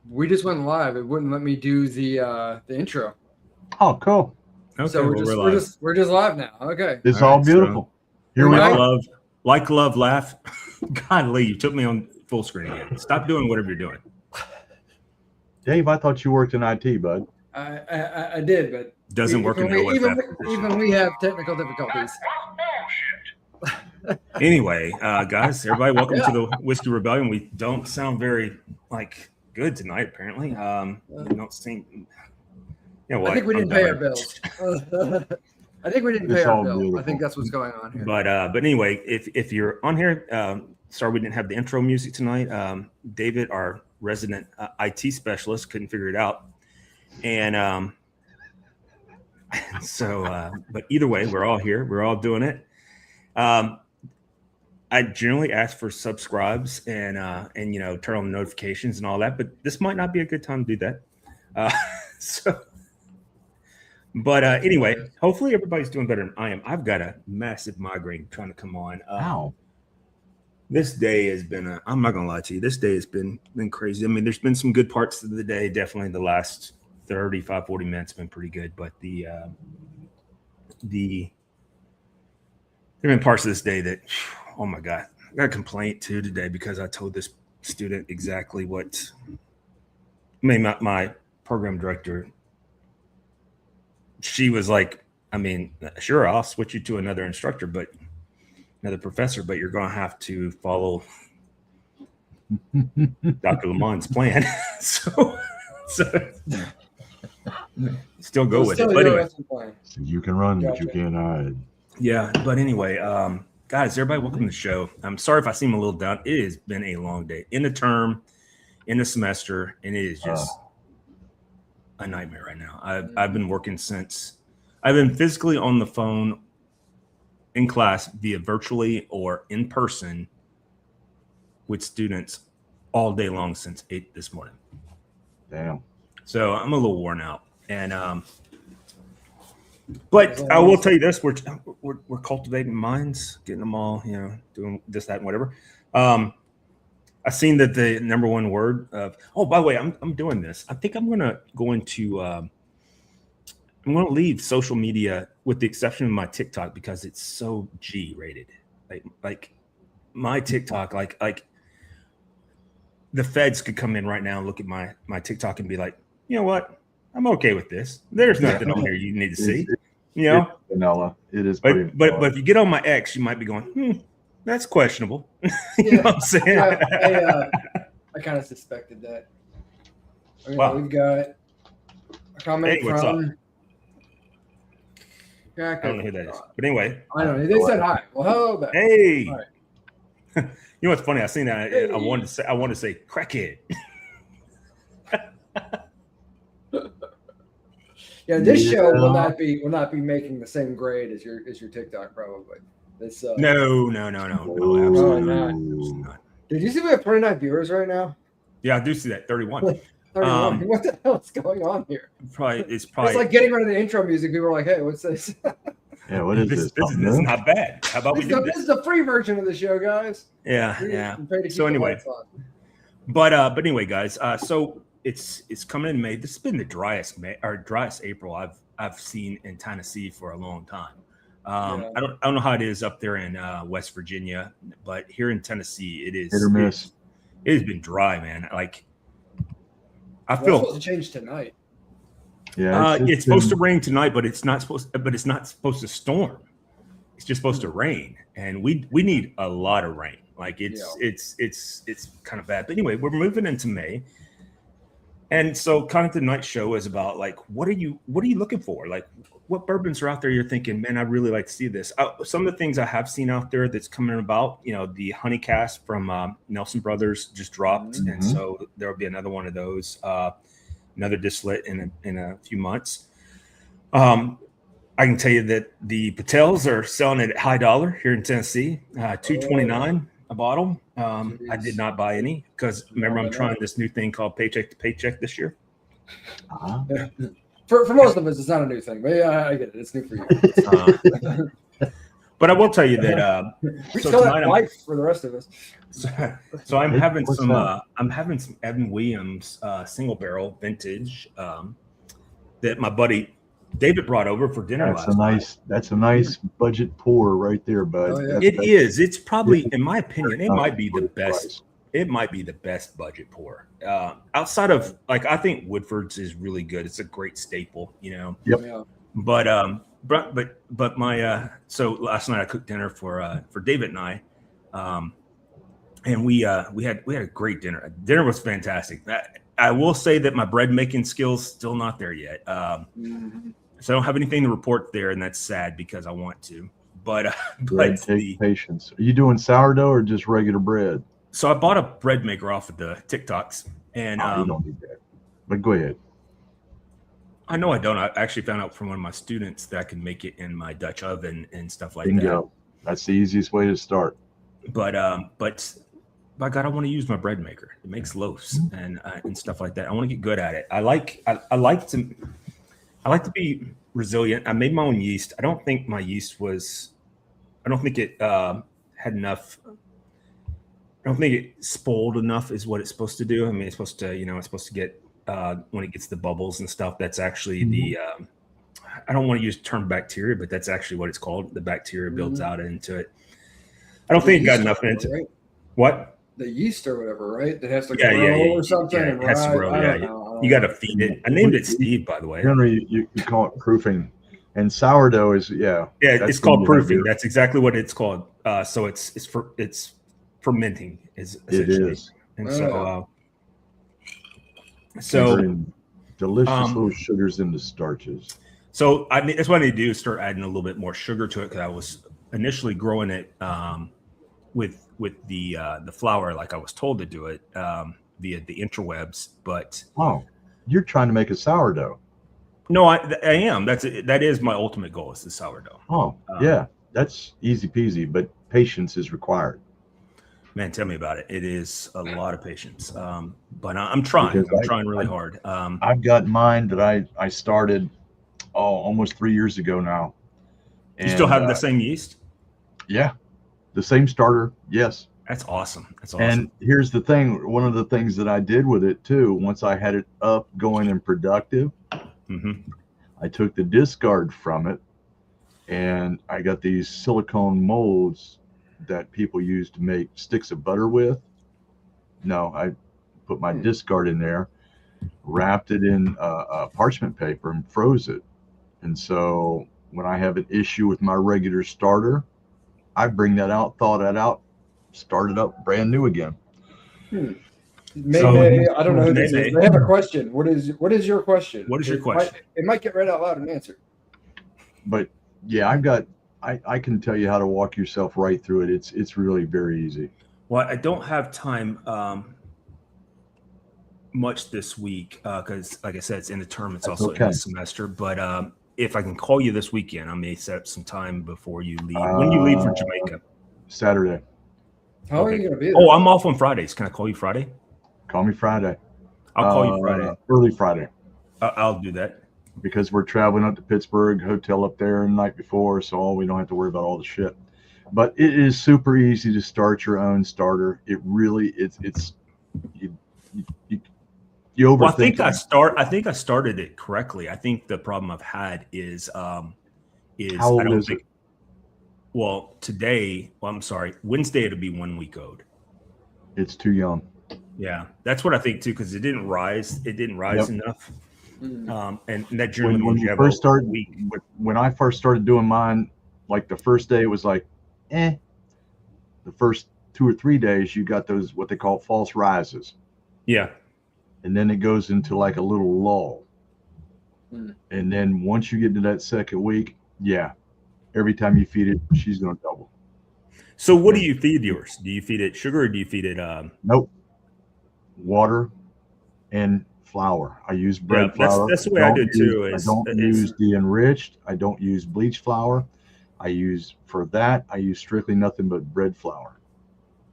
We just went live. It wouldn't let me do the intro. Oh, cool. Okay, So we're just live now. Okay. It's All all right, beautiful. Here we Like are. love, laugh. God, Lee, you took me on full screen again. Stop doing whatever you're doing. Dave, I thought you worked in IT, bud. I did, but Doesn't work in even we have technical difficulties. Anyway, guys, everybody, welcome to the Whiskey Rebellion. We don't sound very good tonight. Apparently, we don't seem. You know what? I think we didn't pay our bills. I think we didn't pay It's our all bill. beautiful. I think that's what's going on here. But anyway, if you're on here, sorry we didn't have the intro music tonight. David, our resident IT specialist, couldn't figure it out, and so. But either way, we're all here. We're all doing it. I generally ask for subscribes and turn on the notifications and all that, but this might not be a good time to do that. But anyway, hopefully everybody's doing better than I am. I've got a massive migraine trying to come on. Wow. This day has been, I'm not going to lie to you, this day has been crazy. I mean, there's been some good parts of the day. Definitely the last 35, 40 minutes have been pretty good. But there have been parts of this day that, oh my God, I got a complaint too today because I told this student exactly what, my program director, she was like, I mean, sure, I'll switch you to another instructor, but another professor, but you're going to have to follow Dr. Lamont's plan. so still go with it. But anyway, you can run, but you can't hide. Yeah, but anyway, guys, everybody, welcome to the show. I'm sorry if I seem a little down. It has been a long day in the term, in the semester, and it is just a nightmare right now. I've been working since I've been physically on the phone in class via virtually or in person with students all day long since 8 this morning. Damn. So I'm a little worn out, and but I will tell you this: we're cultivating minds, getting them all, doing this, that, and whatever. I've seen that the number one word of, oh, by the way, I'm doing this. I think I'm going to go into, I'm going to leave social media with the exception of my TikTok because it's so G rated. Like my TikTok, like the feds could come in right now and look at my TikTok and be like, you know what? I'm okay with this. There's nothing on here you need to see. It's vanilla. It is. But if you get on my X, you might be going, that's questionable. You know what I'm saying? I kind of suspected that. Okay, wow. We've got a comment what's up? I don't know who that is. But anyway. I don't know. They said hi. Well, hello back. Hey. Right. You know what's funny? I seen that. Hey. I wanted to say crackhead. Yeah, this show will not be making the same grade as your TikTok probably. This No, absolutely not. Did you see we have 29 viewers right now? Yeah, I do see that. 31. 31. What the hell is going on here? It's It's like getting rid of the intro music. People were like, "Hey, what's this?" Yeah, what is this? This is not bad. How about this is the free version of the show, guys. Yeah. So anyway, but anyway, guys. So it's coming in May. This has been the driest April I've seen in Tennessee for a long time. I don't know how it is up there in West Virginia, but here in Tennessee, it is hit or miss. It has been dry, man. Like I feel it's supposed to change tonight. Yeah, it's supposed to rain tonight, but it's not supposed to storm. It's just supposed to rain, and we need a lot of rain. Like it's kind of bad. But anyway, we're moving into May. And so kind of the night show is about like, what are you looking for? Like what bourbons are out there you're thinking, man, I'd really like to see this. Some of the things I have seen out there that's coming about, the honey cast from Nelson Brothers just dropped. Mm-hmm. And so there'll be another one of those, another distillate in a few months. I can tell you that the Patels are selling it at high dollar here in Tennessee, $2.29 a bottle. I did not buy any because remember I'm trying this new thing called Paycheck to Paycheck this year. Yeah. For most of us, it's not a new thing, but yeah, I get it. It's new for you. But I will tell you that We so still have tonight I'm, life for the rest of us. so I'm having What's some that? I'm having some Evan Williams single barrel vintage that my buddy David brought over for dinner last night. That's a nice budget pour right there, bud. Oh, yeah. It is. It's probably, Yeah. in my opinion, it might be the best. It might be the best budget pour. Outside of, like, I think Woodford's is really good. It's a great staple, you know. Yep. Yeah. But my so last night I cooked dinner for David and I, and we had a great dinner. Dinner was fantastic. I will say that my bread making skills still not there yet. Mhm. So I don't have anything to report there, and that's sad because I want to. But Bread take patience. Are you doing sourdough or just regular bread? so I bought a bread maker off of the TikToks, and You don't need that. But go ahead. I know I don't. I actually found out from one of my students that I can make it in my Dutch oven and stuff like Bingo. That's the easiest way to start. that. But by God, I want to use my bread maker. It makes loaves and stuff like that. I want to get good at it. I like to be resilient. I made my own yeast. I don't think my yeast was. I don't think it had enough. I don't think it spoiled enough is what it's supposed to do. I mean, it's supposed to, it's supposed to get when it gets the bubbles and stuff. That's actually the. I don't want to use the term bacteria, but that's actually what it's called. The bacteria builds out into it. I don't think it got enough into right? What? The yeast or whatever, right? That has to Yeah, grow or something. Yeah, and it has to rise. grow. I Yeah, don't know. you got to feed it. I named it Steve, by the way. Generally, you call it proofing, and sourdough is Yeah, that's it's called when you have proofing. your- That's exactly what it's called. So it's fermenting is It essentially. is. And Converting delicious um, little sugars into starches. so that's what I need to do is start adding a little bit more sugar to it because I was initially growing it with the flour like I was told to do it via the interwebs, but Oh, you're trying to make a sourdough. no, I am. That is my ultimate goal is the sourdough. Oh, yeah, that's easy peasy, but patience is required. Man, tell me about it. It is a lot of patience, but I'm trying. Because I'm trying really hard. I've got mine that I started almost 3 years ago now. You still have And, the same yeast? Yeah, the same starter. Yes. That's awesome. That's awesome. And here's the thing. One of the things that I did with it too, once I had it up, going, and productive, I took the discard from it and I got these silicone molds that people use to make sticks of butter with. No, I put my discard in there, wrapped it in parchment paper and froze it. And so when I have an issue with my regular starter, I bring that out, thaw that out, start it up brand new again. Maybe I don't know who this Maybe. is. They have a question. What is your question? What is your question? It might get read out loud and answered. But yeah, I can tell you how to walk yourself right through it. It's really very easy. Well, I don't have time much this week because, like I said, it's in the term. It's That's also in okay. the semester. But if I can call you this weekend, I may set up some time before you leave. When do you leave for Jamaica? Saturday. How are Okay. you going to be there? Oh, I'm off on Fridays. Can I call you Friday? Call me Friday. I'll call you Friday. Early Friday, I'll do that. because we're traveling up to Pittsburgh, hotel up there the night before, so we don't have to worry about all the shit. But it is super easy to start your own starter. It really it's you overthink. Well, I it. think I started it correctly. I think the problem I've had is How I old don't is think. it? Well, today. Well, I'm sorry. Wednesday it'll be 1 week old. It's too young. Yeah, that's what I think too, because it didn't rise. It didn't rise enough. And that generally When means you you have first a started, week. when I first started doing mine, like the first day it was like, eh. The first 2 or 3 days you got those what they call false rises, Yeah. and then it goes into like a little lull. And then once you get to that second week, yeah, every time you feed it, she's going to double. So what do you feed yours? Do you feed it sugar or do you feed it? Nope. Water and flour. I use bread Yeah, flour. that's the way I do too, I is- don't is- use the enriched. I don't use bleach flour. I use strictly nothing but bread flour.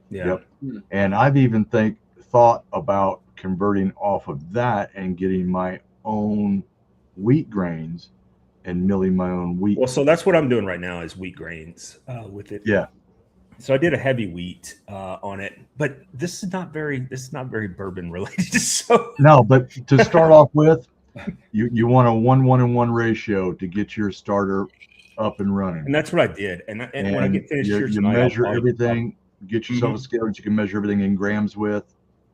Yeah. Yep. And I've even thought about converting off of that and getting my own wheat grains and milling my own wheat. Well, so that's what I'm doing right now is wheat grains with it. Yeah. So I did a heavy wheat on it, but this is not very bourbon related. So No, but to start off with, you want a 1-1-1 ratio to get your starter up and running. and that's what I did. And when I get finished here you tonight, measure I'll- everything. Get yourself a scale that you can measure everything in grams with.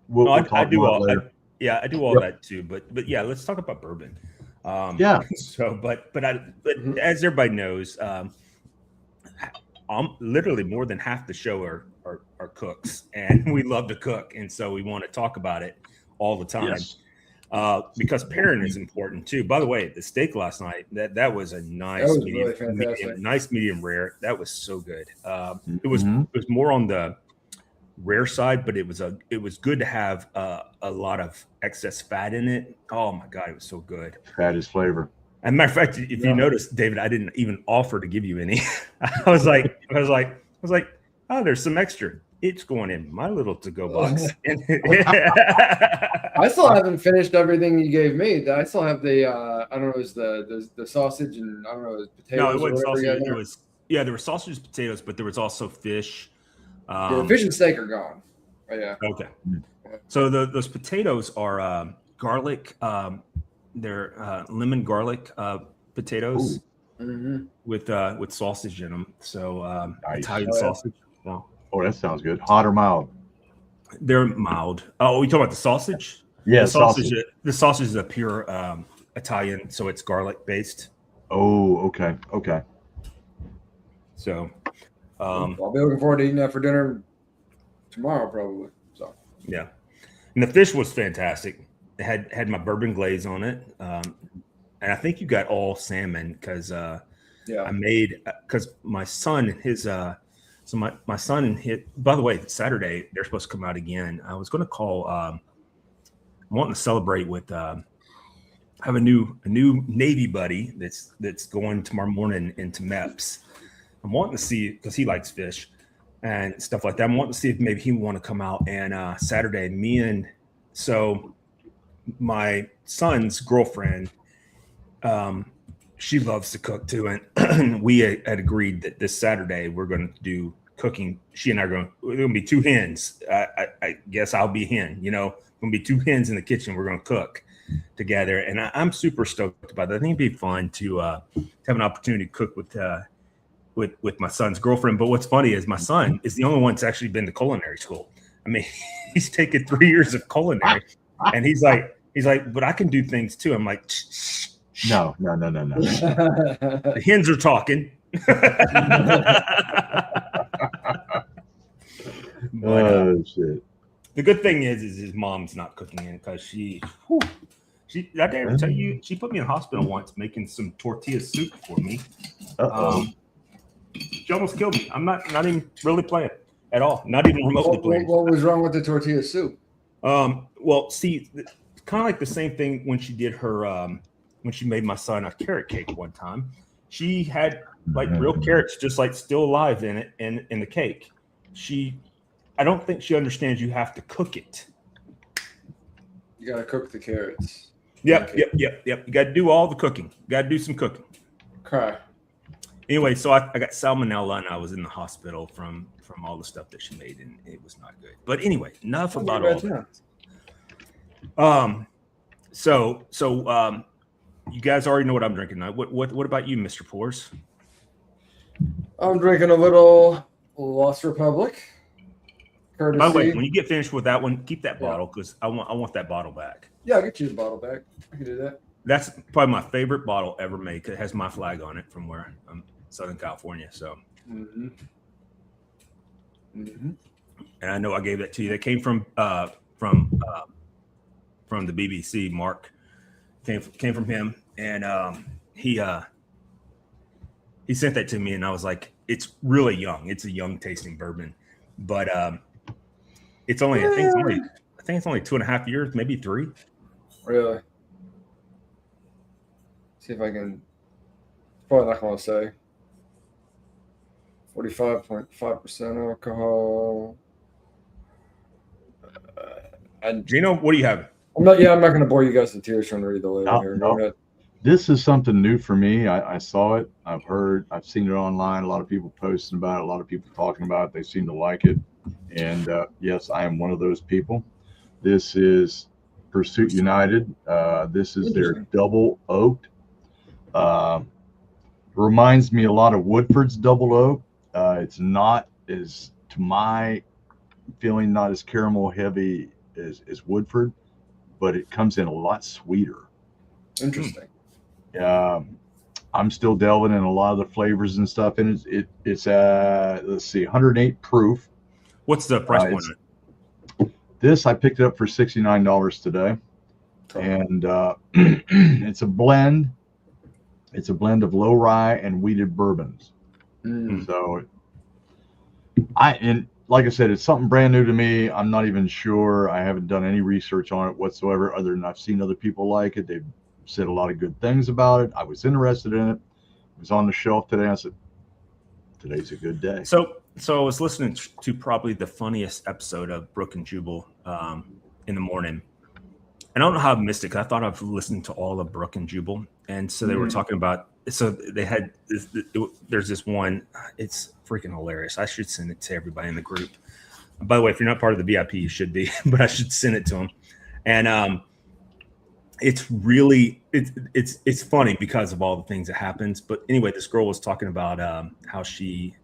No, We'll I talk do about all. later. I do all that too. But yeah, let's talk about bourbon. Yeah. So, but as everybody knows, I'm literally more than half the show are cooks, and we love to cook, and so we want to talk about it all the time. Yes. Because pairing is important too. By the way, the steak last night that was a nice, That was medium, really fantastic. medium rare. That was so good. It Mhm. was more on the rare side, but it was good to have a lot of excess fat in it. Oh my god, it was so good. Fat is flavor. As a matter of fact, if you notice, David, I didn't even offer to give you any. I was like, oh, there's some extra. It's going in my little to-go box. I still haven't finished everything you gave me. I still have the I don't know, it was the sausage and I don't know, it was potatoes. No, it wasn't or whatever you sausage. had It was there were sausages, potatoes, but there was also fish. there. The fish and steak are gone. Oh, yeah. Okay. So those potatoes are garlic. They're lemon garlic potatoes with sausage in them. So Nice. Italian Oh, yeah. sausage. No, Oh, that sounds good. Hot or mild? they're mild. Oh, we talking about the sausage? Yeah, the sausage. The sausage is a pure Italian, so it's garlic based. Oh, okay. Okay. So, I'll be looking forward to eating that for dinner tomorrow, probably. So yeah, and the fish was fantastic. It had my bourbon glaze on it, and I think you got all salmon because I made because my son his my son and his. By the way, Saturday they're supposed to come out again. I was going to call. I'm wanting to celebrate with. I have a new Navy buddy that's going tomorrow morning into MEPS. I'm wanting to see because he likes fish and stuff like that. I'm wanting to see if maybe he would want to come out and Saturday. So my son's girlfriend, she loves to cook too, and we had agreed that this Saturday we're going to do cooking. She and I we're going to be two hens. I guess I'll be a hen. Going to be two hens in the kitchen. We're going to cook together, and I'm super stoked about that. I think it'd be fun to have an opportunity to cook with my son's girlfriend. But what's funny is my son is the only one that's actually been to culinary school. I mean, he's taken 3 years of culinary, and he's like, but I can do things too. I'm like, shh. No. The hens are talking. But, Shit. the good thing is his mom's not cooking in because she I dare tell you, she put me in hospital once making some tortilla soup for me. She almost killed me. I'm not even really playing at all. Not even remotely playing. What was wrong with the tortilla soup? Well, see, kind of like the same thing when she did her when she made my son a carrot cake one time. She had like real carrots just like still alive in it in the cake. I don't think she understands you have to cook it. You gotta cook the carrots. Yep. You got to do all the cooking. You got to do some cooking. Okay. Anyway, so I got salmonella and I was in the hospital from all the stuff that she made, and it was not good. But anyway, enough about all that. So you guys already know what I'm drinking now. What about you, Mr. Pours? I'm drinking a little Lost Republic. Courtesy. By the way, when you get finished with that one, keep that bottle because I want that bottle back. Yeah, I'll get you the bottle back. I can do that. That's probably my favorite bottle ever made. It has my flag on it from where I'm Southern California. So, and I know I gave that to you. That came from the BBC. Mark came from him, and he sent that to me, and I was like, it's really young. It's a young tasting bourbon, but it's only I think it's only 2.5 years, maybe 3. Really? See if I can. Probably not going to say. 45.5% alcohol. Gino, what do you have? I'm not going to bore you guys to tears trying to read the label here. No. Go ahead. This is something new for me. I saw it. I've seen it online. A lot of people posting about it. A lot of people talking about it. They seem to like it. And yes, I am one of those people. This is Pursuit United. This is their double oaked. Reminds me a lot of Woodford's double oak. It's not as, to my feeling, not as caramel heavy as Woodford, but it comes in a lot sweeter. Interesting. I'm still delving in a lot of the flavors and stuff, and it's let's see, 108 proof. What's the price point on it? This I picked it up for $69 today, and it's a blend. It's a blend of low rye and wheated bourbons. So, and like I said, it's something brand new to me. I'm not even sure. I haven't done any research on it whatsoever, other than I've seen other people like it. They've said a lot of good things about it. I was interested in it. It was on the shelf today. I said, today's a good day. So I was listening to probably the funniest episode of Brook and Jubal in the morning. And I don't know how I missed it, because I thought I've listened to all of Brook and Jubal. And so they were talking about, so they had, there's this one, it's freaking hilarious. I should send it to everybody in the group. By the way, if you're not part of the VIP, you should be, but I should send it to them. And it's really, it's funny because of all the things that happens. But anyway, this girl was talking about how she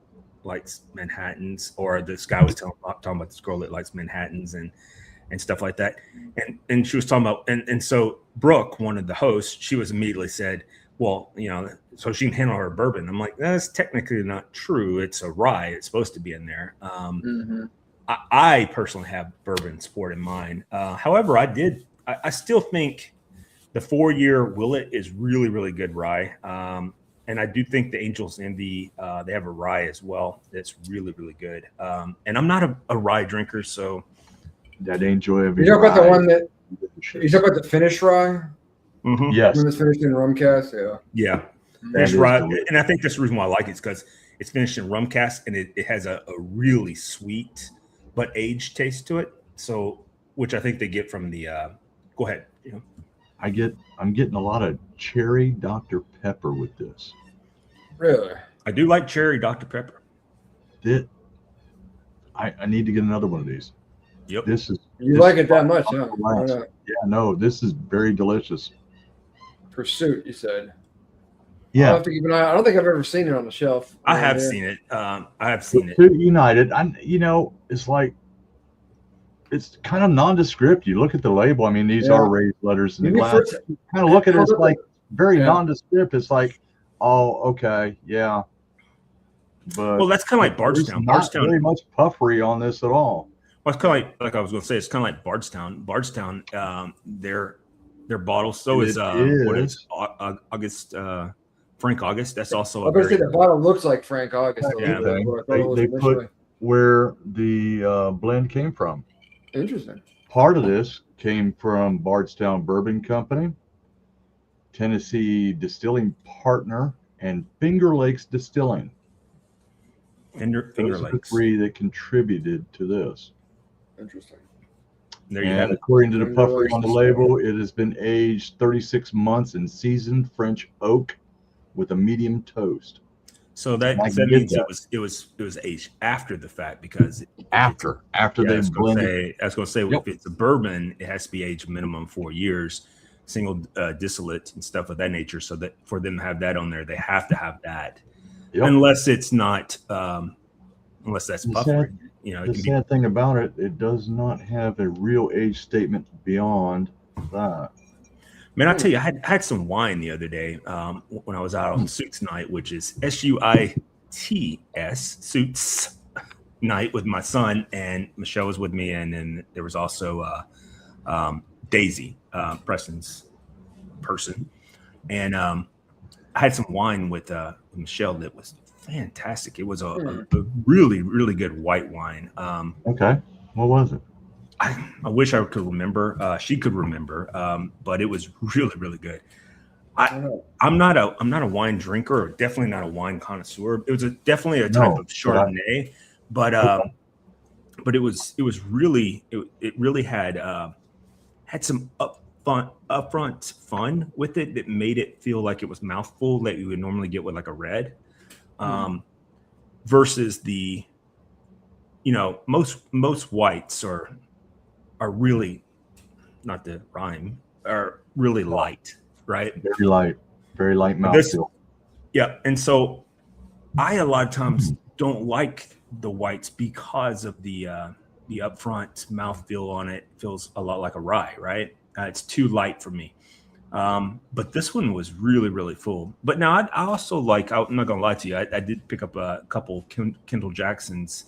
likes Manhattans, or this guy was talking about this girl that likes Manhattans and stuff like that. And she was talking about, and so Brooke, one of the hosts, she was immediately said, well, you know, so she can handle her bourbon. I'm like, that's technically not true. It's a rye. It's supposed to be in there. I personally have bourbon sport in mind. However, I still think the 4-year Willet is really, really good rye. And I do think the Angels Envy, they have a rye as well that's really, really good. And I'm not a rye drinker, so that Angel Envy. You talk about the one that you talk about the finished rye. Yes, when it's finished in rum cask. Yeah. Finished rye, and I think that's the reason why I like it, is because it's finished in rum cask, and it has a really sweet but aged taste to it. So, which I think they get from the. Go ahead. You know. I'm getting a lot of cherry Dr. Pepper with this. Really? I do like cherry Dr. Pepper. I need to get another one of these. Yep. This like it that much, huh? Yeah, no, this is very delicious. Pursuit, you said. Yeah. I'll have to keep an eye. I don't think I've ever seen it on the shelf. I have seen it. I have seen it. Pursuit United. It's like, it's kind of nondescript. You look at the label. I mean, these are raised letters in the glass. You kind of look at it. It's like very nondescript. It's like, oh, okay, yeah. But well, that's kind of like Bardstown. Bardstown, very much puffery on this at all. Well, it's kind of like I was going to say. It's kind of like Bardstown. Bardstown, their bottle. So is what is August. Frank August. That's also. I was going to say the bottle looks like Frank August. Yeah, they put where the blend came from. Interesting. Part of this came from Bardstown Bourbon Company, Tennessee Distilling Partner, and Finger Lakes Distilling. Finger Those Lakes. are the three that contributed to this. Interesting. There you have it. According to the puffery on the label, it has been aged 36 months in seasoned French oak with a medium toast. So that means it was aged after the fact, because after they blended. I was going to say, if it's a bourbon, it has to be aged minimum 4 years, single distillate and stuff of that nature. So that for them to have that on there, they have to have that, unless it's not, unless that's puffery. You know, the sad thing about it, it does not have a real age statement beyond that. Man, I tell you, I had some wine the other day when I was out on Suits Night, which is SUITS, Suits Night, with my son, and Michelle was with me, and then there was also Daisy, Preston's person, and I had some wine with Michelle that was fantastic. It was a really, really good white wine. Okay, what was it? I wish I could remember. She could remember, but it was really, really good. I'm not a wine drinker, or definitely not a wine connoisseur. It was definitely a type of Chardonnay, but it was really it really had some upfront fun with it that made it feel like it was mouthful that you would normally get with like a red, versus the, most whites are really, not to rhyme, are really light, right? Very light mouthfeel. Yeah, and so I a lot of times don't like the whites because of the upfront mouthfeel on it. Feels a lot like a rye, right? It's too light for me. But this one was really, really full. But now I also like, I'm not gonna lie to you, I did pick up a couple Kendall Jackson's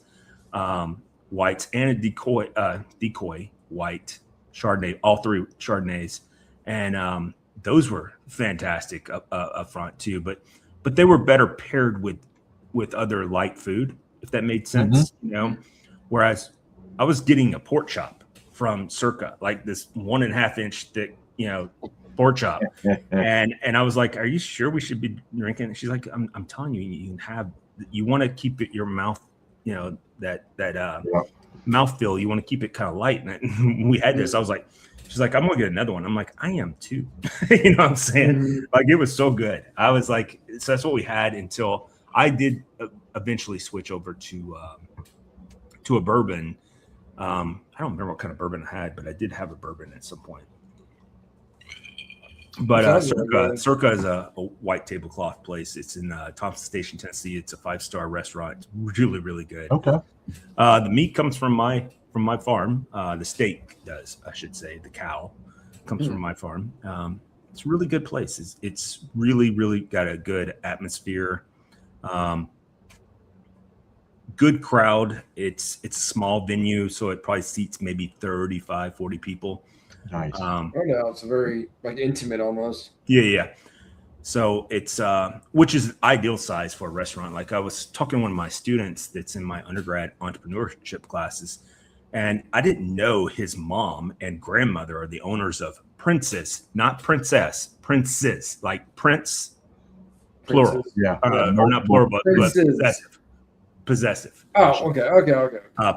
whites and a decoy white Chardonnay, all three Chardonnays, and those were fantastic up front too. But they were better paired with other light food, if that made sense. Whereas I was getting a pork chop from Circa, like this 1.5 inch thick, pork chop, and I was like, "Are you sure we should be drinking?" She's like, "I'm telling you, you can have. You want to keep it your mouth, that mouthfeel. You want to keep it kind of light." And we had this. I was like, "She's like, I'm gonna get another one." I'm like, "I am too." You know what I'm saying? Like, it was so good. I was like, so that's what we had until I did eventually switch over to a bourbon. I don't remember what kind of bourbon I had, but I did have a bourbon at some point. But Circa is a white tablecloth place. It's in Thompson Station, Tennessee. It's a 5-star restaurant. It's really, really good. Okay. The meat comes from my farm. The steak does, I should say. The cow comes from my farm. It's a really good place. It's really, really got a good atmosphere. Good crowd. It's a small venue, so it probably seats maybe 35, 40 people. Nice. It's very like intimate almost. Yeah. So it's which is ideal size for a restaurant. Like, I was talking to one of my students that's in my undergrad entrepreneurship classes, and I didn't know his mom and grandmother are the owners of Princess, not Princess, Princes, like Prince, plural. Yeah. Or not plural, but possessive. Oh, okay.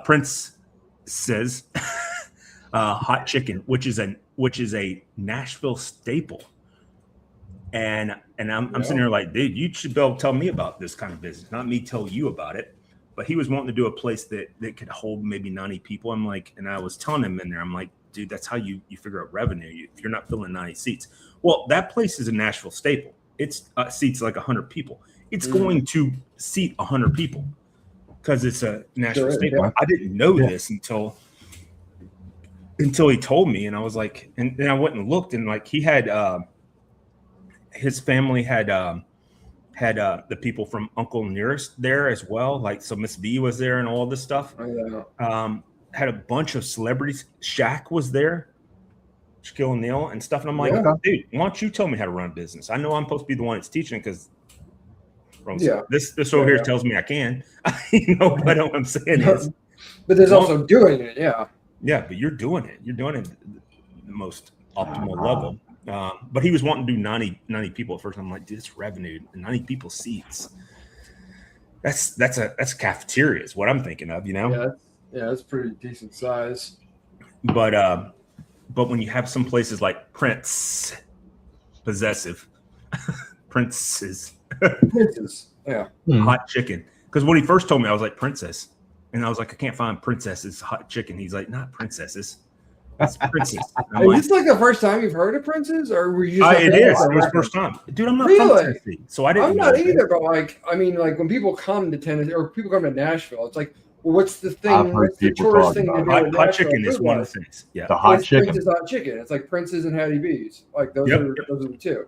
Prince's hot chicken, which is a Nashville staple. And I'm sitting here like, dude, you should be able to tell me about this kind of business, not me tell you about it. But he was wanting to do a place that could hold maybe 90 people. I'm like, and I was telling him in there, I'm like, dude, that's how you figure out revenue. If you're not filling 90 seats. Well, that place is a Nashville staple. It's seats like 100 people. It's going to seat 100 people because it's a Nashville staple. Yeah. I didn't know this until he told me, and I was like, and then I went and looked, and like he had his family had the people from Uncle Nearest there as well. Like, so Miss B was there and all this stuff. Had a bunch of celebrities. Shaq was there, Shaquille O'Neal and stuff. And I'm like, dude, why don't you tell me how to run a business? I know I'm supposed to be the one that's teaching because this over here tells me I can. But what I'm saying is, but there's also doing it. Yeah, but you're doing it. You're doing it at the most optimal level. But he was wanting to do 90 people at first. I'm like, dude, it's revenue. 90 people seats. That's a cafeteria is what I'm thinking of, Yeah, that's pretty decent size. But when you have some places like Prince, possessive, Princes, hot chicken. Because when he first told me, I was like, Princess. And I was like, I can't find Princess's hot chicken. He's like, not Princesses. It's Princess. Is this like the first time you've heard of Prince's? Or were you just it is. It was the first time. Dude, I'm not from Tennessee. So I didn't I'm not either, but like, I mean, like when people come to Tennessee or people come to Nashville, it's like, well, what's the thing? What's the tourist thing to do? Hot chicken is one of the things. Yeah. The hot chicken. Prince's hot chicken. It's like Prince's and Hattie B's. Like those are the two.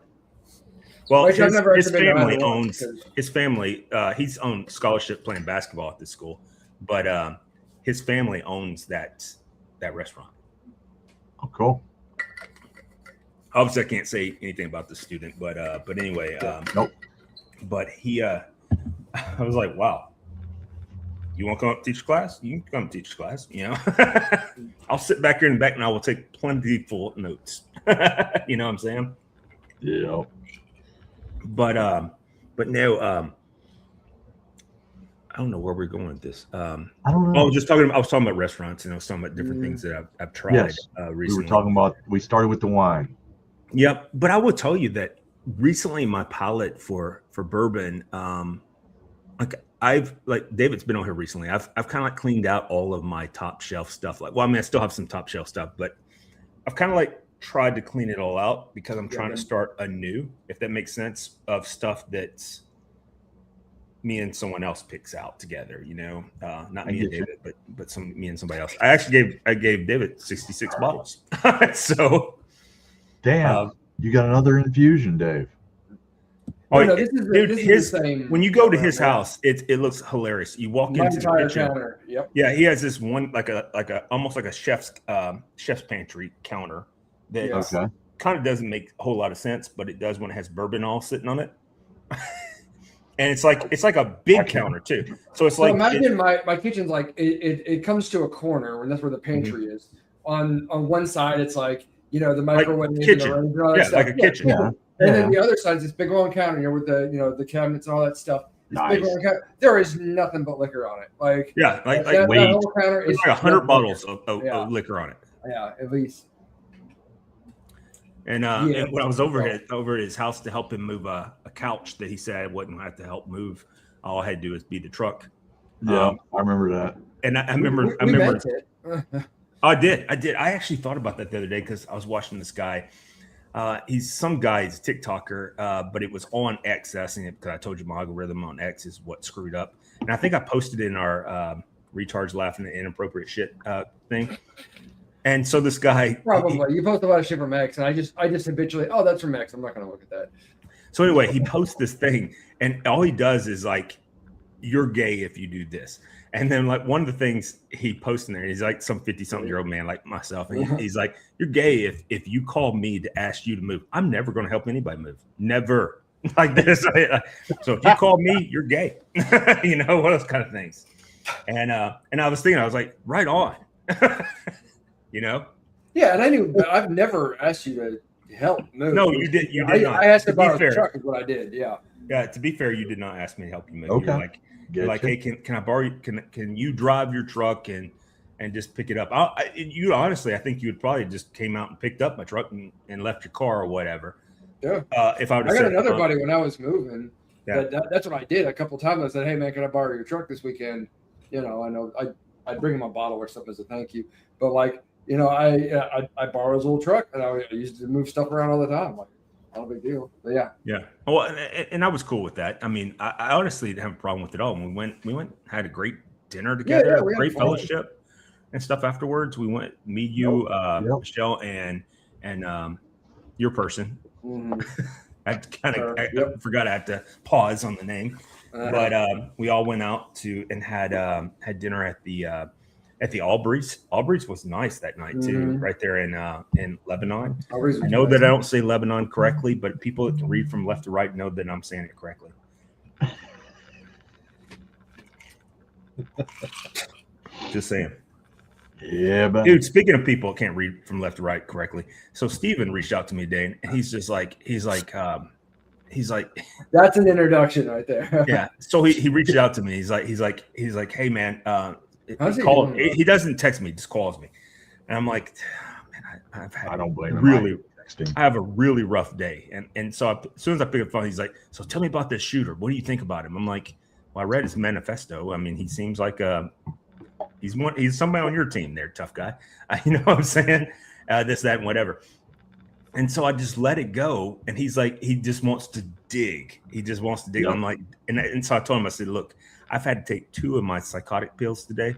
Well, his family owns his family. He's owned scholarship playing basketball at this school, but his family owns that restaurant. Oh, cool. Obviously, I can't say anything about the student, but anyway, nope. But he, I was like, wow, you want to come up and teach class? You can come teach class. I'll sit back here in the back and I will take plentiful notes. You know what I'm saying? Yeah. But no, I don't know where we're going with this. I don't know. I was talking about restaurants, and I was talking about different things that I've tried Yes, recently. we were talking about. We started with the wine. Yep, but I will tell you that recently my palate for bourbon, like David's been on here recently. I've kind of like cleaned out all of my top shelf stuff. Like, well, I mean, I still have some top shelf stuff, but I've kind of like tried to clean it all out because I'm trying to start anew, if that makes sense, of stuff that's me and someone else picks out together, you know, not me and David, but me and somebody else. I gave David 66 bottles. So damn, you got another infusion, Dave. Oh, no, this is the same. When you go to his house, it looks hilarious. You walk into the kitchen. Counter. Yep. Yeah, he has this one like a almost like a chef's pantry counter that kind of doesn't make a whole lot of sense, but it does when it has bourbon all sitting on it. And it's like a big counter too. So it's like imagine my kitchen's like it comes to a corner, and that's where the pantry is. On one side, it's like, you know, the microwave, like kitchen. And all that stuff. Like a kitchen. Yeah. And then the other side is this big long counter, you know, with the, you know, the cabinets and all that stuff. Big long counter. There is nothing but liquor on it. Like that whole counter is like 100 bottles of liquor on it. Yeah, at least. And when I was over at his house to help him move a couch that he said I wouldn't have to help move, all I had to do is beat the truck. Yeah, I remember that. And I remember. I did. I actually thought about that the other day because I was watching this guy. He's some guy, he's a TikToker, but it was on X. That's because I told you my algorithm on X is what screwed up. And I think I posted in our Recharge Laughing at Inappropriate Shit thing. And so this guy you post a lot of shit from X, and I just habitually, oh, that's from X. I'm not gonna look at that. So anyway, he posts this thing, and all he does is like, you're gay if you do this. And then like one of the things he posts in there, he's like some 50-something-year-old man like myself. And he's like, you're gay if you call me to ask you to move. I'm never going to help anybody move. Never. Like this. So if you call me, you're gay. You know, one of those kind of things. And I was thinking, I was like, right on. You know? Yeah, and I knew, but I've never asked you to help move. No, you did not. I asked about the truck is what I did. Yeah. Yeah, to be fair, you did not ask me to help you move. Okay. You're like, hey, can I borrow you? Can you drive your truck and just pick it up? You honestly, I think you would probably just came out and picked up my truck and left your car or whatever. Yeah. If I got another buddy when I was moving. Yeah. That's what I did a couple of times. I said, hey man, can I borrow your truck this weekend? You know, I know I'd bring him a bottle or something as a thank you. But like, you know, I borrow his old truck and I used to move stuff around all the time. Like, not a big deal. But yeah. Well, and I was cool with that. I mean, I honestly didn't have a problem with it all. We went, had a great dinner together, great fellowship and stuff afterwards. We went meet you, Michelle, and your person. Mm-hmm. I forgot I had to pause on the name, but we all went out and had dinner at the Albury's. Albury's was nice that night too, right there in Lebanon. I know that I don't say Lebanon correctly, but people that can read from left to right know that I'm saying it correctly. Just saying. Yeah, but dude, speaking of people that can't read from left to right correctly, so Steven reached out to me today, and he's like, that's an introduction right there. Yeah. So he reached out to me. He's like, hey man. He doesn't text me, just calls me, and I'm like, man, I don't blame him. Really, I have a really rough day, and so as soon as I pick up the phone, he's like, so tell me about this shooter. What do you think about him? I'm like, well, I read his manifesto. I mean, he seems like he's somebody on your team there, tough guy. You know what I'm saying? This, that, and whatever. And so I just let it go, and he's like, he just wants to dig. He just wants to dig. Yeah. I'm like, and so I told him, I said, look, I've had to take 2 of my psychotic pills today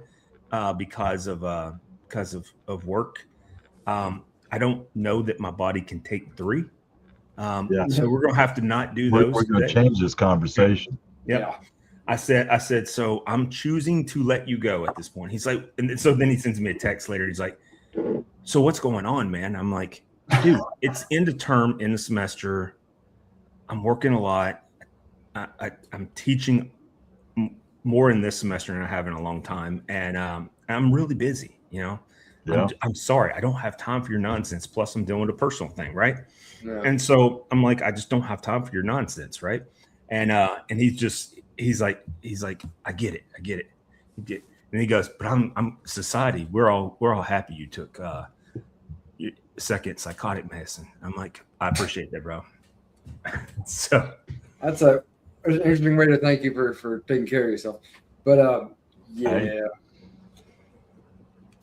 because of work. I don't know that my body can take 3. So we're gonna have to not do those. We're gonna change this conversation. Yep. Yeah. I said, so I'm choosing to let you go at this point. He's like, and so then he sends me a text later. He's like, so what's going on, man? I'm like, dude, it's end of term, end of semester. I'm working a lot. I'm teaching more in this semester than I have in a long time. And I'm really busy, you know. Yeah. I'm sorry. I don't have time for your nonsense. Plus I'm doing a personal thing, right? Yeah. And so I'm like, I just don't have time for your nonsense, right? And he's just, he's like, I get it. And he goes, but I'm society. We're all happy you took your second psychotic medicine. I'm like, I appreciate that, bro. So that's an interesting way to thank you for taking care of yourself. But yeah,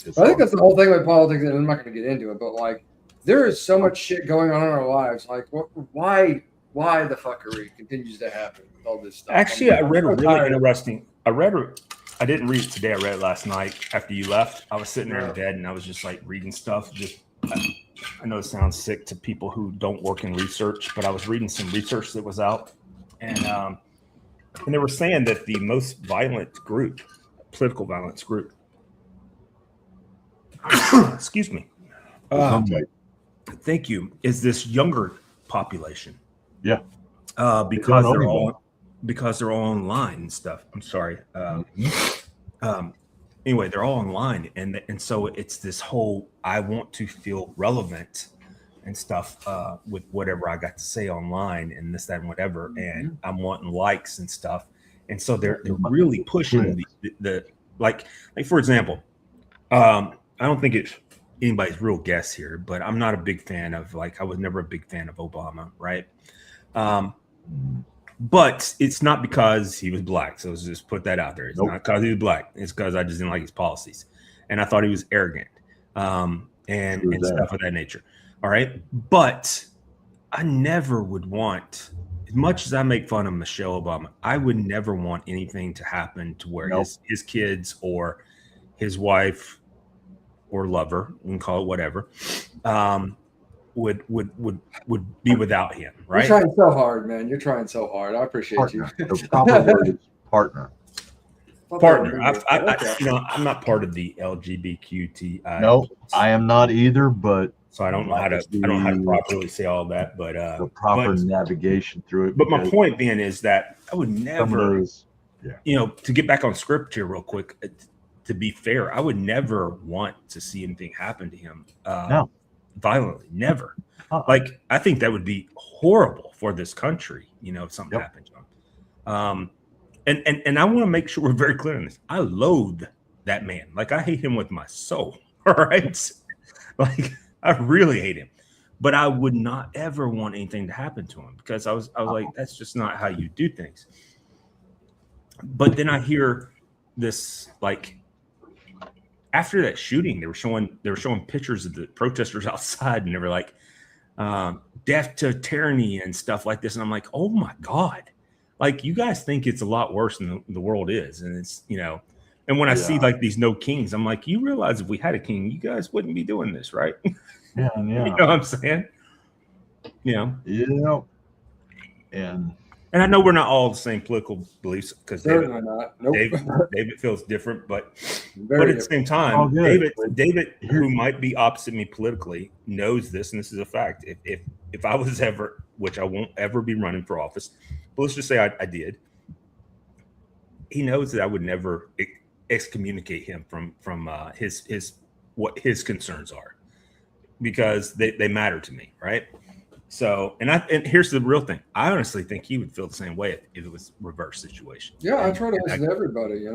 I think that's the whole thing with politics, and I'm not going to get into it, but like, there is so much shit going on in our lives. Like, why the fuckery continues to happen with all this stuff? Actually, I read a really interesting. I didn't read it today. I read it last night after you left. I was sitting there in bed and I was just like reading stuff. I know it sounds sick to people who don't work in research, but I was reading some research that was out, and they were saying that the most violent group, political violence group, excuse me, thank you, is this younger population. Yeah, because they're all online and stuff. I'm sorry. Anyway, they're all online, and so it's this whole I want to feel relevant and stuff with whatever I got to say online and this, that, and whatever, and I'm wanting likes and stuff, and so they're really pushing the like for example, I don't think it's anybody's real guess here, but I'm not a big fan of I was never a big fan of Obama, right? But it's not because he was black. So let's just put that out there. It's not because he was black. It's because I just didn't like his policies. And I thought he was arrogant and stuff of that nature. All right. But I never would want, as much as I make fun of Michelle Obama, I would never want anything to happen to where his kids or his wife or lover, we can call it whatever, would be without him, right? You're trying so hard, man. You're trying so hard. I appreciate partner. you. The proper word is partner. I'm not part of the LGBTQI. No, I am not either, but so I don't know how to properly say all that, but the proper navigation through it. But my point being is that I would never, to get back on script here real quick, to be fair, I would never want to see anything happen to him. Violently, never. I think that would be horrible for this country, if something happened to him. And I want to make sure we're very clear on this. I loathe that man. I hate him with my soul. All right. I really hate him. But I would not ever want anything to happen to him because I was like, that's just not how you do things. But then I hear this after that shooting, they were showing pictures of the protesters outside, and they were like, "Death to tyranny" and stuff like this. And I'm like, "Oh my God!" You guys think it's a lot worse than the world is, and it's And when I see these no kings, I'm like, you realize if we had a king, you guys wouldn't be doing this, right? Yeah. You know what I'm saying? Yeah. And I know we're not all the same political beliefs because David, not. Nope. David feels different, but Very at the same time, David, who might be opposite me politically, knows this, and this is a fact. If I was ever, which I won't ever be running for office, but let's just say I did, he knows that I would never excommunicate him from his what his concerns are, because they matter to me, right? So, and here's the real thing. I honestly think he would feel the same way if it was reverse situation. Yeah, I try to listen to everybody,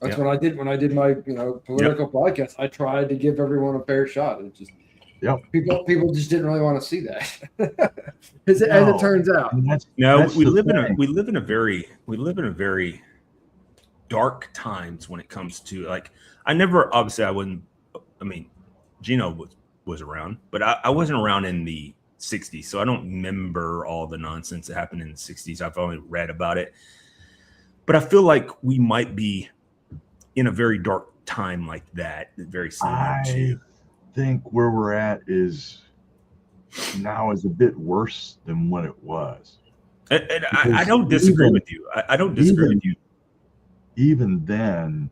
That's what I did when I did my, political podcast. I tried to give everyone a fair shot. It just people just didn't really want to see that. As it turns out. We live in a very dark times when it comes to Gino was around, but I wasn't around in the 60s, so I don't remember all the nonsense that happened in the 60s. I've only read about it, but I feel like we might be in a very dark time like that. Very similar to. I think where we're at is a bit worse than what it was. And I don't disagree with you. I don't disagree with you. Even then,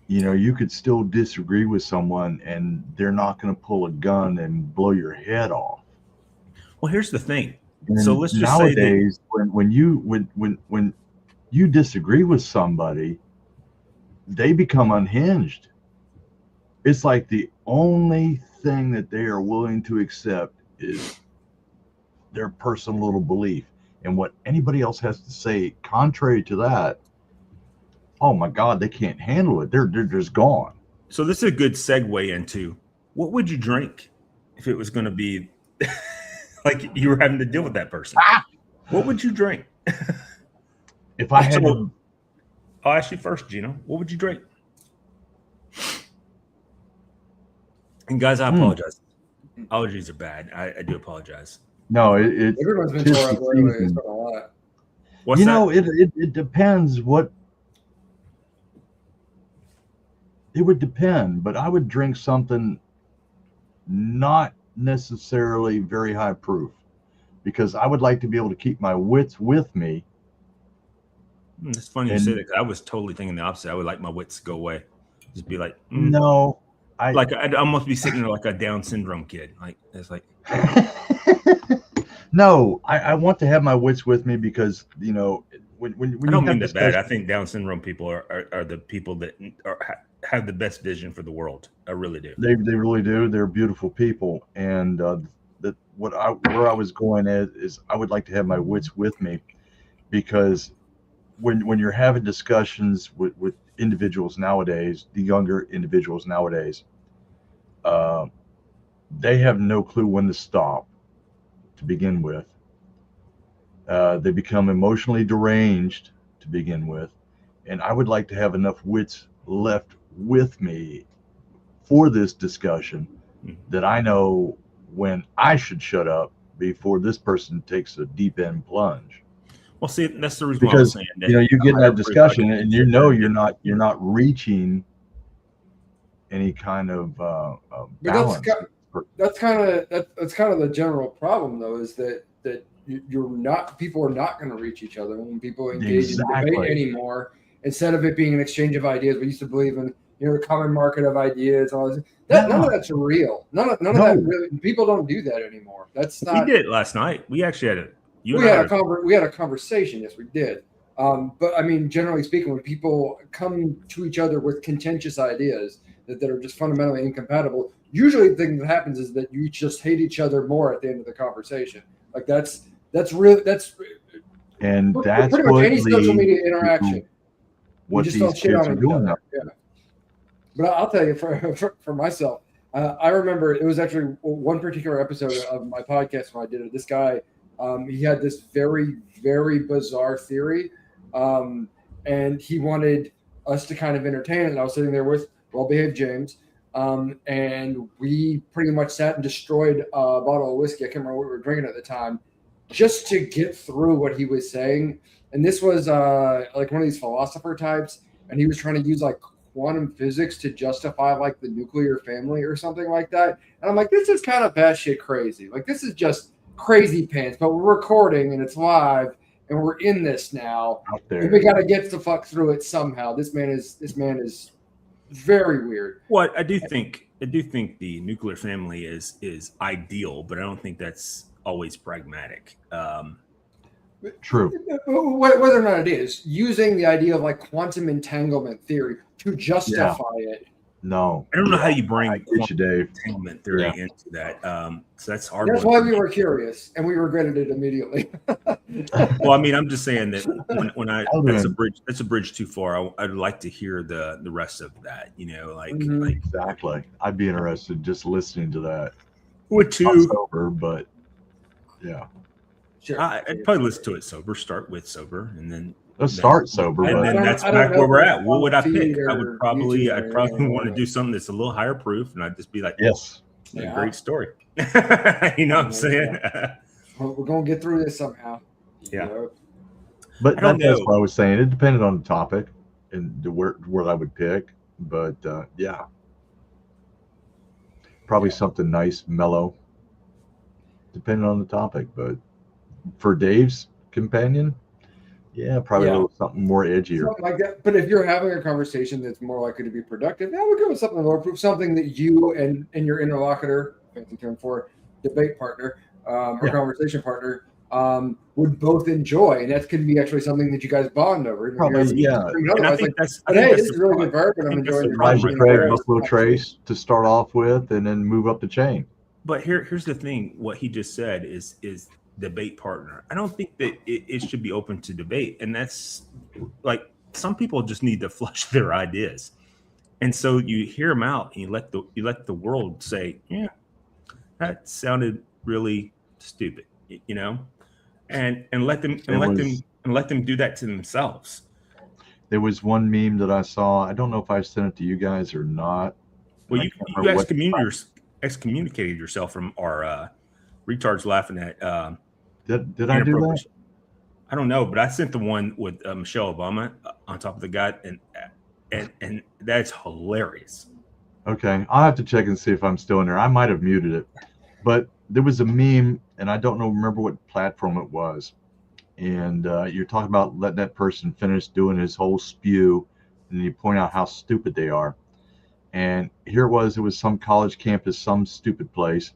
you could still disagree with someone and they're not going to pull a gun and blow your head off. Well, here's the thing. So let's just nowadays, say when you disagree with somebody, they become unhinged. It's like the only thing that they are willing to accept is their personal little belief. and what anybody else has to say contrary to that, oh my God, they can't handle it. They're just gone. So this is a good segue into what would you drink if it was going to be like you were having to deal with that person? What would you drink? If I had to, I'll ask you first, Gino. What would you drink? And guys, I apologize. Allergies are bad. I do apologize. no, it's Everyone's been tis tore the up lately. It's season. been a lot. What's You that? know, it depends what. It would depend, but I would drink something not necessarily very high proof, because I would like to be able to keep my wits with me. It's funny you say that. 'Cause I was totally thinking the opposite. I would like my wits to go away. Just be like, No, like I'd almost be sitting there like a Down syndrome kid. Like it's like, no, I want to have my wits with me, because you know when I you don't have mean that bad. I discussions- think Down syndrome people are the people that have the best vision for the world. I really do. They really do. They're beautiful people, and that where I was going at is I would like to have my wits with me, because when you're having discussions with individuals nowadays, the younger individuals nowadays, they have no clue when to stop. To begin with, they become emotionally deranged to begin with, and I would like to have enough wits left with me for this discussion that I know when I should shut up before this person takes a deep end plunge. Well, see, that's the reason why I was Because saying that. you know you get in higher that proof, discussion I can and you know you're not reaching any kind of But balance. that's kind of the general problem, though, is that you're not, people are not going to reach each other when people engage in Exactly. debate anymore. Instead of it being an exchange of ideas, we used to believe in, you know, the common market of ideas. All this. None of that's real. None of that really. People don't do that anymore. That's not. We did it last night. We actually had We had a conversation. Yes, we did. But I mean, generally speaking, when people come to each other with contentious ideas that are just fundamentally incompatible, usually the thing that happens is that you just hate each other more at the end of the conversation. Like that's pretty what much any social leads media to interaction. what just these don't shit kids on are each doing other. now. Yeah. But I'll tell you, for myself, I remember it was actually one particular episode of my podcast when I did it. This guy, he had this very, very bizarre theory, and he wanted us to kind of entertain it. And I was sitting there with well-behaved James, and we pretty much sat and destroyed a bottle of whiskey. I can't remember what we were drinking at the time, just to get through what he was saying. And this was like one of these philosopher types, and he was trying to use like quantum physics to justify like the nuclear family or something like that. And I'm like, this is kind of batshit crazy. Like, this is just crazy pants, but we're recording and it's live and we're in this now. Out there. And we got to get the fuck through it somehow. This man is very weird. Well, I do think the nuclear family is ideal, but I don't think that's always pragmatic. True. Whether or not it is, using the idea of like quantum entanglement theory to justify it. No. I don't know how you bring I get you, Dave. entanglement theory into that. So that's hard. That's why we were curious and we regretted it immediately. Well, I mean, I'm just saying that when that's a bridge too far. I'd like to hear the rest of that. You know, like Exactly. I'd be interested just listening to that. would Not too. sober, but yeah. Sure. I'd probably listen to it sober. Start with sober, and then Let's start sober, and but then that's I don't back know where we're if at. What would I feed pick? I or would probably YouTube or anything want to like do something that's a little higher proof, and I'd just be like, yes. a Yeah. great story. You know what I'm saying? We're going to get through this somehow. Yeah. You know? But I don't that's know. what I was saying. It depended on the topic and where I would pick. But yeah. Probably something nice, mellow, depending on the topic. But for Dave's companion, yeah, probably a little something more edgier. Something like that. But if you're having a conversation that's more likely to be productive, yeah, we'll go with something more proof, something that you and your interlocutor, fancy term for debate partner or Yeah. conversation partner, would both enjoy, and that can be actually something that you guys bond over. Even if Probably, you guys yeah. disagree And I otherwise, think like, that's. I but think hey, that's this the is really fun. good bourbon. I I'm think that's enjoying the it. fun Elijah right Craig, there. Buffalo Trace to start off with, and then move up the chain. But here's the thing. What he just said is debate partner. I don't think that it should be open to debate. And that's like, some people just need to flush their ideas. And so you hear them out and you let the world say, yeah, that sounded really stupid, and let them do that to themselves. There was one meme that I saw. I don't know if I sent it to you guys or not. Well, you excommunicated yourself from our retards laughing at. Did I do that? I don't know, but I sent the one with Michelle Obama on top of the guy, and that's hilarious. Okay, I'll have to check and see if I'm still in there. I might have muted it, but there was a meme, and I don't remember what platform it was. And you're talking about letting that person finish doing his whole spew, and you point out how stupid they are. And here it was some college campus, some stupid place.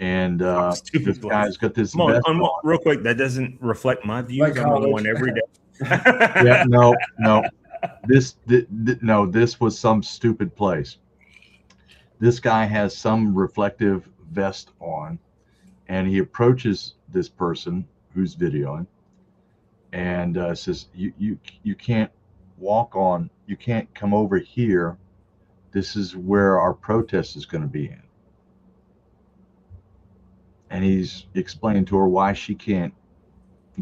And this guy's got this vest on. Real quick, that doesn't reflect my views. I'm on one every day. Yeah, no. This was some stupid place. This guy has some reflective vest on, and he approaches this person who's videoing and says, you can't walk on, you can't come over here. This is where our protest is going to be in. And he's explaining to her why she can't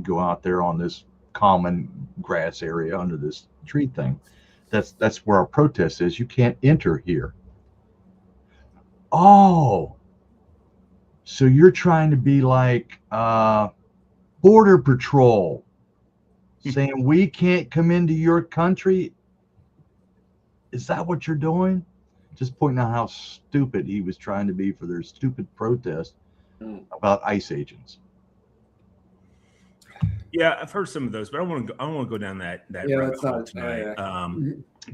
go out there on this common grass area under this tree thing. That's where our protest is. You can't enter here. Oh, so you're trying to be like Border Patrol, saying we can't come into your country? Is that what you're doing? Just pointing out how stupid he was trying to be for their stupid protest about ICE agents. Yeah, I've heard some of those, but I don't want to go down that rabbit hole tonight.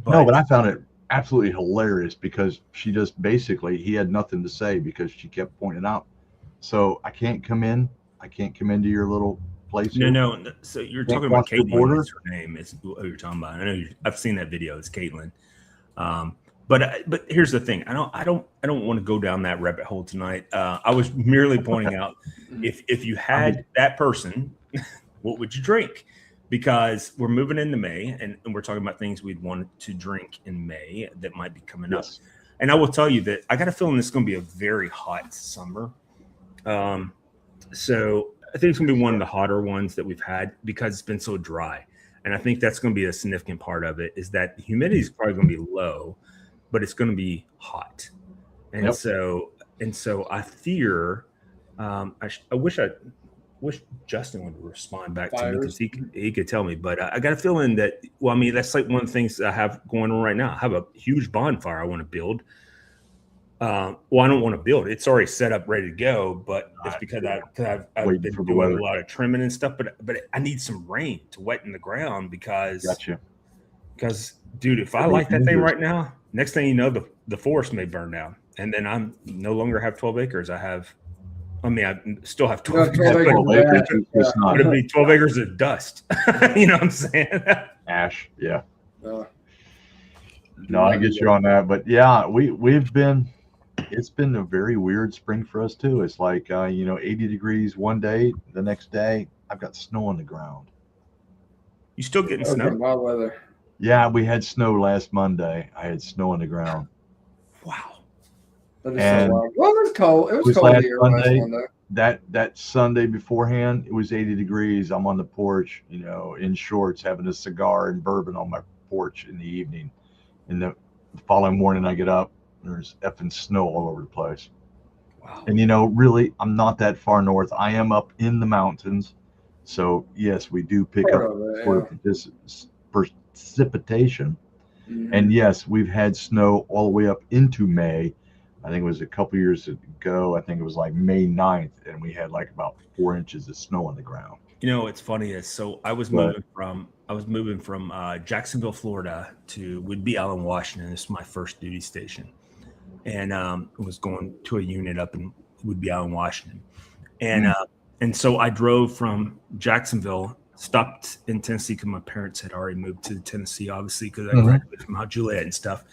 But I found it absolutely hilarious because she just basically, he had nothing to say because she kept pointing out. So I can't come into your little place. No. So you're talking about Caitlin. What's her name? Is who you're talking about. I know I've seen that video. It's Caitlin. But here's the thing. I don't want to go down that rabbit hole tonight. I was merely pointing out if you had that person, what would you drink? Because we're moving into May and we're talking about things we'd want to drink in May that might be coming up. And I will tell you that I got a feeling this is going to be a very hot summer. So I think it's going to be one of the hotter ones that we've had because it's been so dry. And I think that's going to be a significant part of it is that the humidity is probably going to be low, but it's going to be hot. And so I fear, I wish Justin would respond back to me because he could tell me, but I got a feeling that, well, I mean, that's like one of the things I have going on right now. I have a huge bonfire I want to build. I don't want to build. It's already set up, ready to go, but it's because I've been doing a lot of trimming and stuff, but I need some rain to weten the ground because dude, if I light that thing right now, next thing you know, the forest may burn down and then I'm no longer have 12 acres. I still have 12 acres, but it'd be 12 acres of dust. You know what I'm saying? Ash. Yeah. No, I get you on that, but yeah, it's been a very weird spring for us too. It's like, 80 degrees one day, the next day I've got snow on the ground. You still getting snow? Wild weather. Yeah, we had snow last Monday. I had snow on the ground. Wow. That is so wild. Well, it was cold. It was cold here last Monday. That Sunday beforehand, it was 80 degrees. I'm on the porch, in shorts, having a cigar and bourbon on my porch in the evening. And the following morning I get up, there's effing snow all over the place. Wow. And really, I'm not that far north. I am up in the mountains. So yes, we do pick up sort of precipitation. Mm-hmm. And yes, we've had snow all the way up into May. I think it was a couple years ago. I think it was like May 9th, and we had like about 4 inches of snow on the ground. It's funny is so I was moving from Jacksonville, Florida to Whidbey Island, Washington. This is my first duty station, and was going to a unit up in Whidbey Island, Washington, and so I drove from Jacksonville, stopped in Tennessee because my parents had already moved to Tennessee, obviously because I graduated from Mount Juliet and stuff.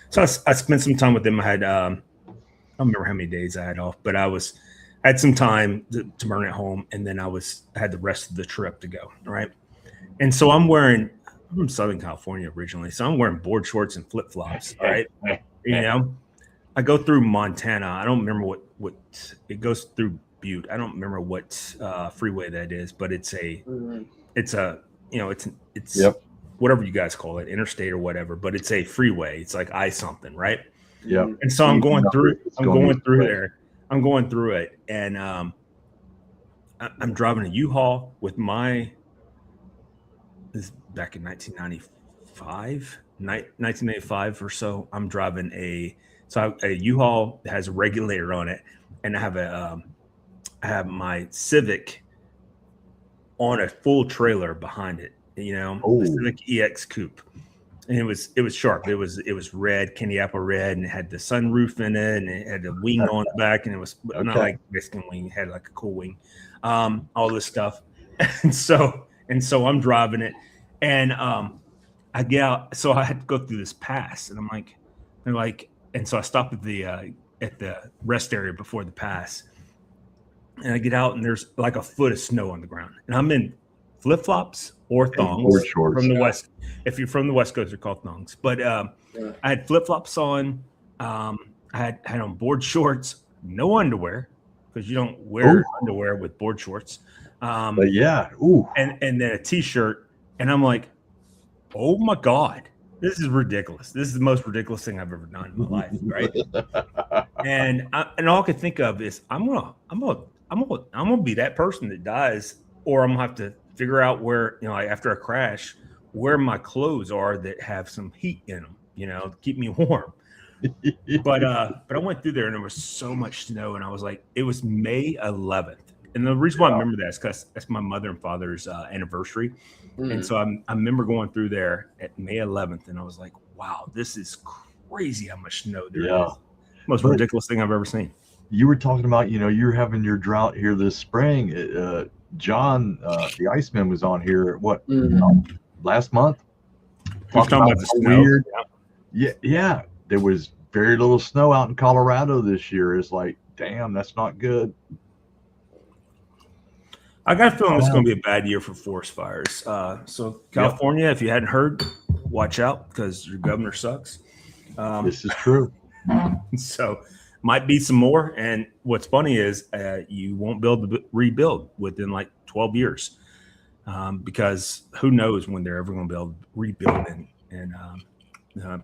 So I spent some time with them. I had I don't remember how many days I had off, but I had some time to burn at home, and then I had the rest of the trip to go. Right, and so I'm from Southern California originally, so I'm wearing board shorts and flip flops. Right, you know, I go through Montana. I don't remember what it goes through Butte. I don't remember what freeway that is, but it's a Yep. whatever you guys call it, interstate or whatever, but it's a freeway. It's like I something, right? Yeah. And so I'm going through there. I'm going through it, and I'm driving a U-Haul with this is back in 1995 or so. I'm driving a U-Haul that has a regulator on it, and I have my Civic on a full trailer behind it. You know, the Civic EX Coupe, and it was sharp. It was red, candy apple red, and it had the sunroof in it, and it had a wing on the back, and it was not like Mexican wing, it had like a cool wing, all this stuff, and so I'm driving it, and I get out, so I had to go through this pass, and and so I stopped at the rest area before the pass, and I get out, and there's like a foot of snow on the ground, and I'm in flip flops or thongs from the West. If you're from the West Coast, they're called thongs. But I had flip flops on. I had on board shorts, no underwear, because you don't wear underwear with board shorts. But yeah, and then a t-shirt, and I'm like, oh my God, this is ridiculous. This is the most ridiculous thing I've ever done in my life, right? and all I could think of is I'm gonna be that person that dies, or I'm gonna have to figure out where, you know, like after a crash, where my clothes are that have some heat in them, you know, to keep me warm. But I went through there, and there was so much snow, and I was like, it was May 11th. And the reason why I remember that is because that's my mother and father's anniversary. And so I remember going through there at May 11th, and I was like, wow, this is crazy how much snow there is. Most ridiculous thing I've ever seen. You were talking about, you know, you're having your drought here this spring. John, the Iceman, was on here, last month? Talking about the snow. Weird. Yeah. There was very little snow out in Colorado this year. It's like, damn, that's not good. I got a feeling it's going to be a bad year for forest fires. So California, if you hadn't heard, watch out because your governor sucks. This is true. So might be some more. And what's funny is you won't be able to rebuild within like 12 years because who knows when they're ever going to be able to rebuild in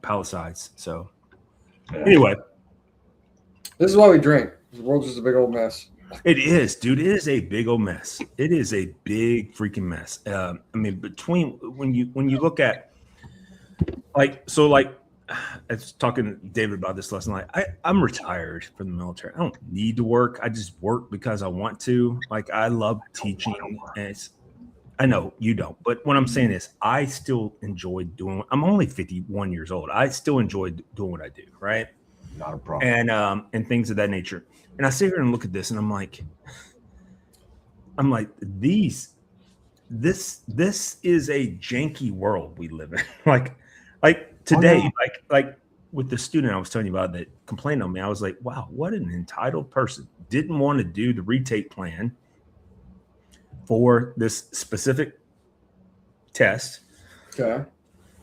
Palisades. So anyway. This is why we drink. The world's just a big old mess. It is, dude. It is a big old mess. It is a big freaking mess. I mean, between when you look at I was talking to David about this last night. I'm retired from the military. I don't need to work. I just work because I want to. Like, I love teaching, and I know you don't, but what I'm saying is I still enjoy doing. I'm only 51 years old. I still enjoy doing what I do, right? Not a problem. And things of that nature. And I sit here and look at this, and I'm like, this is a janky world we live in. like today, like with the student I was telling you about that complained on me, I was like, wow, what an entitled person. Didn't want to do the retake plan for this specific test. Okay.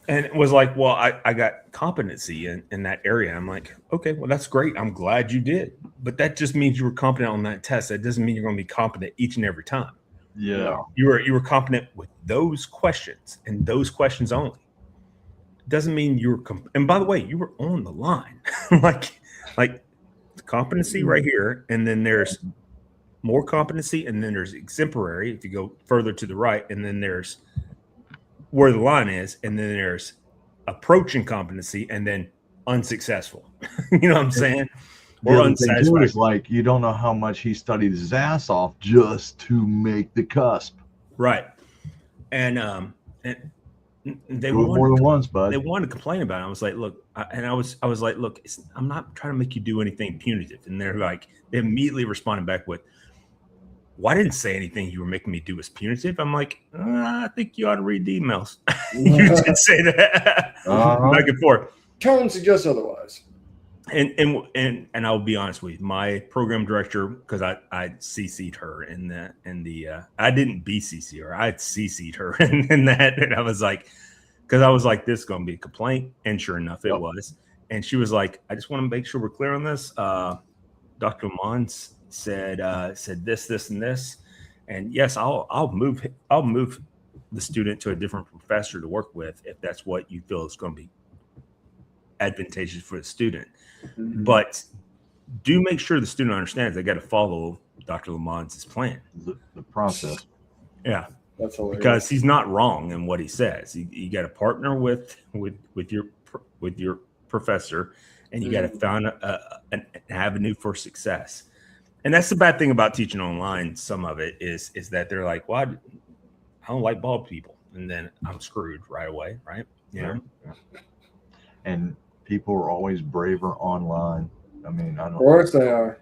And it was like, well, I got competency in that area. I'm like, okay, well, that's great. I'm glad you did. But that just means you were competent on that test. That doesn't mean you're going to be competent each and every time. Yeah. You were competent with those questions and those questions only. Doesn't mean you were and by the way, you were on the line. like competency right here, and then there's more competency, and then there's exemplary if you go further to the right, and then there's where the line is, and then there's approaching competency, and then unsuccessful. You know what I'm saying? Or unsatisfied. Is like, you don't know how much he studied his ass off just to make the cusp. Right. And they wanted more than once, bud. They wanted to complain about it. I was like, look, I was like, look, I'm not trying to make you do anything punitive. And they're like, they immediately responded back with, well, I didn't say anything you were making me do was punitive. I'm like, I think you ought to read the emails. You did say that. Back and forth. Tone suggests otherwise. And I'll be honest with you, my program director, because I CC'd her in the I didn't BCC her, I CC'd her in that, and I was like, because I was like, this is going to be a complaint, and sure enough, it was. And she was like, I just want to make sure we're clear on this. Dr. Lamont said this, and this, and yes, I'll move the student to a different professor to work with if that's what you feel is going to be advantageous for the student. Mm-hmm. But do make sure the student understands they got to follow Dr. Lamont's plan, the process. Yeah, that's hilarious. Because he's not wrong in what he says. You got to partner with your professor, and you got to find an avenue for success. And that's the bad thing about teaching online. Some of it is that they're like, well, I don't like bald people, and then I'm screwed right away, right? Yeah. And people are always braver online. I mean, I don't. Of course they are.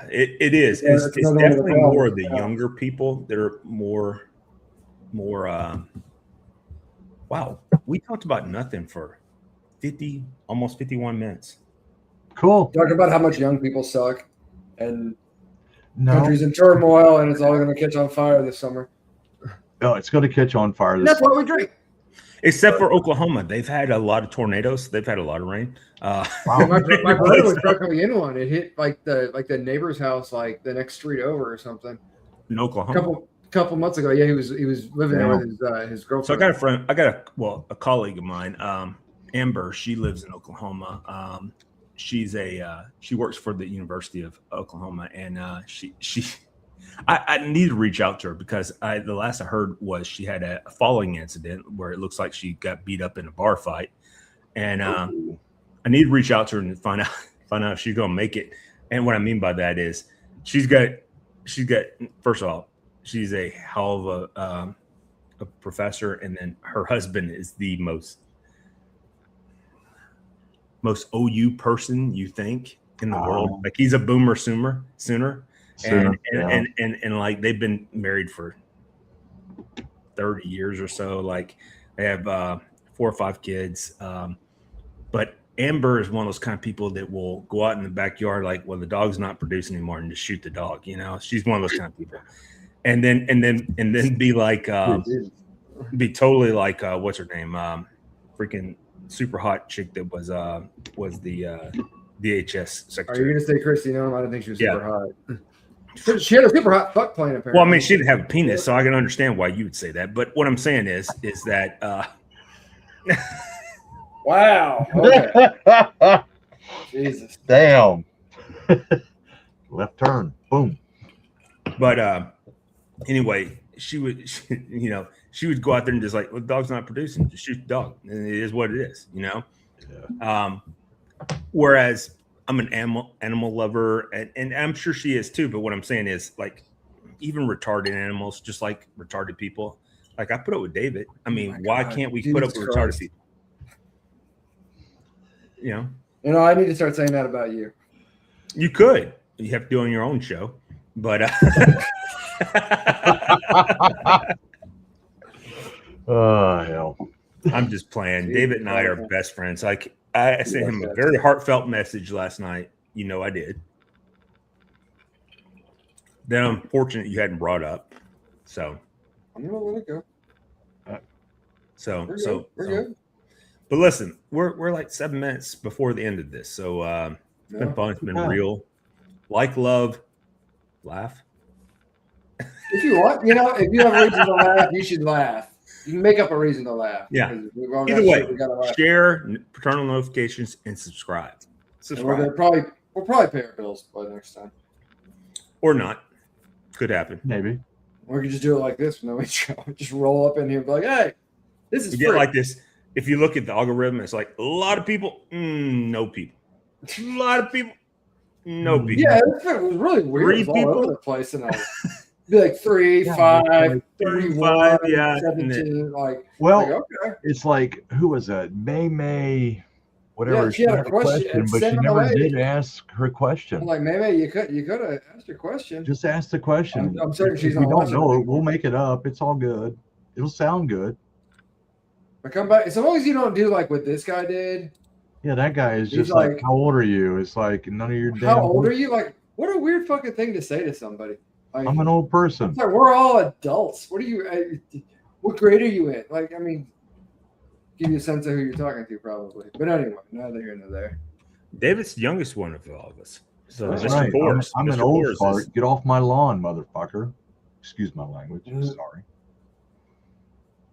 It is. Yeah, it's definitely more of the younger people that are more. Wow, we talked about nothing for almost 51 minutes. Cool. Talk about how much young people suck, and country's in turmoil, and it's all going to catch on fire this summer. No, it's going to catch on fire. That's what we drink. Except for Oklahoma, they've had a lot of tornadoes. They've had a lot of rain. Wow. my brother was directly in one. It hit like the neighbor's house, like the next street over or something. In Oklahoma, couple months ago. Yeah, he was living there with his girlfriend. So I got a friend. a colleague of mine, Amber. She lives in Oklahoma. She works for the University of Oklahoma, and I need to reach out to her because the last I heard was she had a falling incident where it looks like she got beat up in a bar fight, and I need to reach out to her and find out if she's gonna make it. And what I mean by that is she's got first of all, she's a hell of a professor, and then her husband is the most OU person you think in the world. Like he's a boomer sooner. And like they've been married for 30 years or so. Like they have 4 or 5 kids. But Amber is one of those kind of people that will go out in the backyard, like, well, the dog's not producing anymore, and just shoot the dog. You know, she's one of those kind of people. And then be like, be totally like, what's her name? Freaking super hot chick that was the DHS secretary. Are you gonna say Christy Nome? I didn't think she was super hot. She had a super hot fuck plane, apparently. Well, I mean, she didn't have a penis, so I can understand why you would say that. But what I'm saying is that. Wow. Okay. Jesus. Damn. Left turn. Boom. But anyway, she would go out there and just like, well, the dog's not producing, just shoot the dog, and it is what it is, you know. Yeah. Whereas I'm an animal lover, and I'm sure she is too. But what I'm saying is, like, even retarded animals, just like retarded people, like I put up with David. I mean, why can't we put up with retarded people? You know, I need to start saying that about you. You could. You have to do it on your own show, but oh hell. I'm just playing. David and I are best friends. Like I sent him a very heartfelt message last night. You know I did. Then I'm fortunate you hadn't brought up. So I'm gonna let it go. We're good. But listen, we're like 7 minutes before the end of this. So it's been fun. It's been real. Like, love, laugh. If you want, if you have a reason to laugh, you should laugh. You can make up a reason to laugh. Yeah. Either way, share, paternal notifications, and subscribe. And we'll probably pay our bills by next time. Or not. Could happen. Maybe. Or we could just do it like this. No intro. Just roll up in here and be like, hey, this is free. Get like this. If you look at the algorithm, it's like a lot of people, no people. A lot of people, no people. Yeah, it was really weird. It was all over the place. And be like 3, 5, 31, 17. Okay. It's like, who was that? May, whatever. Yeah, she had a question, but she never did ask her question. I'm like, May, you could have asked her question. Just ask the question. I'm certain she's not. We don't know it. We'll make it up. It's all good. It'll sound good. But come back, as long as you don't do like what this guy did, Yeah, that guy is He's just like, like, how old are you? It's like none of your damn. how old are you? Like, what a weird fucking thing to say to somebody. Like, I'm an old person. it's like, we're all adults. What are you? What grade are you in? Like, I mean, give you a sense of who you're talking to, probably. But anyway, neither here nor there. David's the youngest one of all of us. So That's Mr. Right. Forrest. I'm Mr. an old Forrest fart. is- Get off my lawn, motherfucker. Excuse my language. Sorry.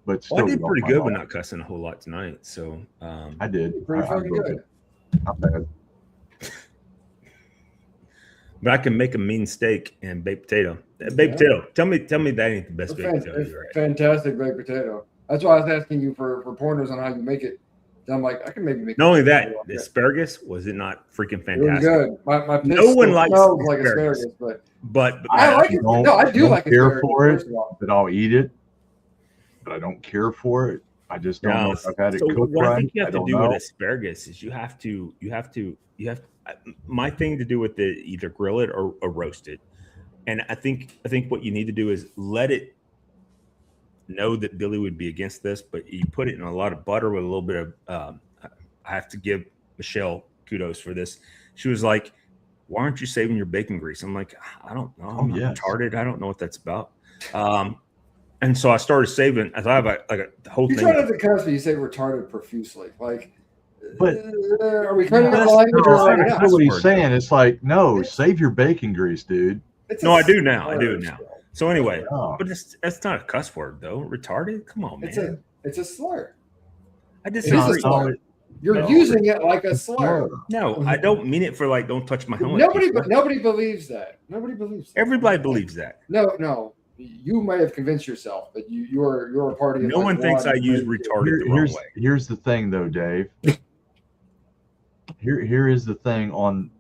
But still, Well, I did get off pretty my good lawn. with not cussing a whole lot tonight. So I did. Pretty I fucking broke good. it. Not bad. but I can make a mean steak and baked potato. Baked potato. Tell me that ain't the best It's baked potato you ever had. fantastic baked potato. That's why I was asking you for pointers on how you make it. And I'm like, I can maybe make. Not only that, potato. the asparagus was it not freaking It was fantastic? good. My piss No one still likes smells like asparagus. asparagus, but But I like it. don't- No, I do don't like care asparagus. for it. First of all. But I'll eat it. But I don't care for it. I just don't know if I've had it so cooked what I right. think you have to don't do know. with asparagus is you have to my thing to do with it, either grill it or roast it. And I think what you need to do is let it know that Billy would be against this, but you put it in a lot of butter with a little bit of I have to give Michelle kudos for this. She was like, why aren't you saving your bacon grease? I'm like, I don't know. I'm not retarded. I don't know what that's about. And so I started saving. I thought about like the whole You thing. try not to cuss, but you say retarded profusely. Like, But are we cutting out that's the language or not like, that's yeah, what he's word, saying. It's like, no, save your bacon grease, dude. it's No, a I do now. I slur do now. still. So anyway, Oh. but that's not a cuss word though. Retarded? Come on, man. It's a slur. I It is a disagree. slur. You're No. using it like a slur. No, I don't mean it for like don't touch my helmet. Nobody people. believes that. Nobody believes that. Everybody believes that. No. You may have convinced yourself, but you're a party of No like one thinks I use maybe two. retarded the wrong way. Here's the thing, though, Dave. Here is the thing on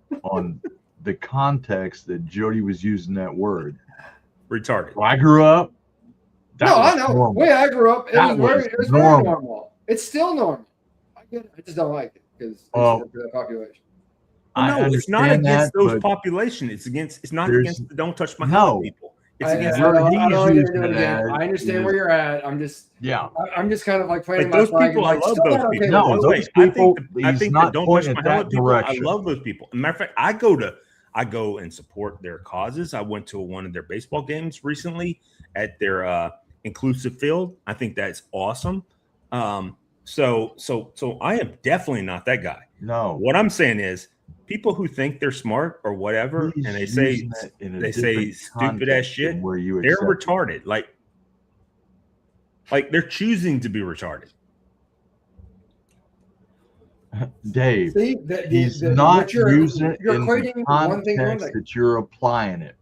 the context that Jody was using that word. Retarded. When I grew up, that No, was I know. normal. Way I grew up, it That was very normal. normal. It's still normal. I get it. I just don't like it because Well, it's for the population. I No, it's not understand against that, those but population. It's not there's- against the don't touch my No. helmet people. It's I against where don't he's want to using do it it again. as I understand is- where you're at. I'm just kind of like planting Like those my flag. people, and I like, love still those not okay people. with No, By it. the way, those people, I he's think not the don't touch pointing my at that helmet people. direction. I love those people. Matter of fact, I go and support their causes. I went to one of their baseball games recently at their inclusive field. I think that's awesome. So I am definitely not that guy. No, What I'm saying is people who think they're smart or whatever, he's and they say using it in a they say different stupid ass context shit, than where you they're accept it. retarded. Like they're choosing to be retarded. Dave. See, He's what not you're using it you're in equating the one thing to one context thing. that you're applying it.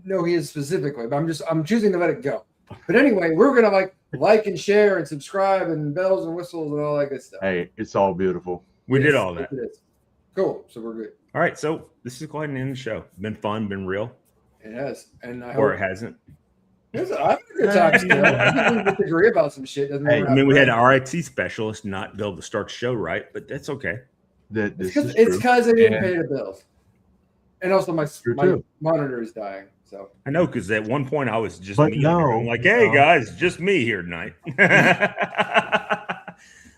No, he is specifically, but I'm choosing to let it go. But anyway, we're gonna like and share and subscribe and bells and whistles and all that good stuff. Hey, it's all beautiful. We did Yes, all that. it is. Cool. So we're good. All right, so this is go ahead and end the show. Been fun, been real, It has, and I or hope it hasn't. I've had a good time still. I think we disagree about some shit. Doesn't Hey, mean I mean, we had an RIT specialist not be able to start the show right, but that's okay. That this It's is true. because they didn't And- pay the bills, and also my True, my too. monitor is dying. So I know because at one point I was just But me. on there. no, I'm like, hey no. guys, just me here tonight.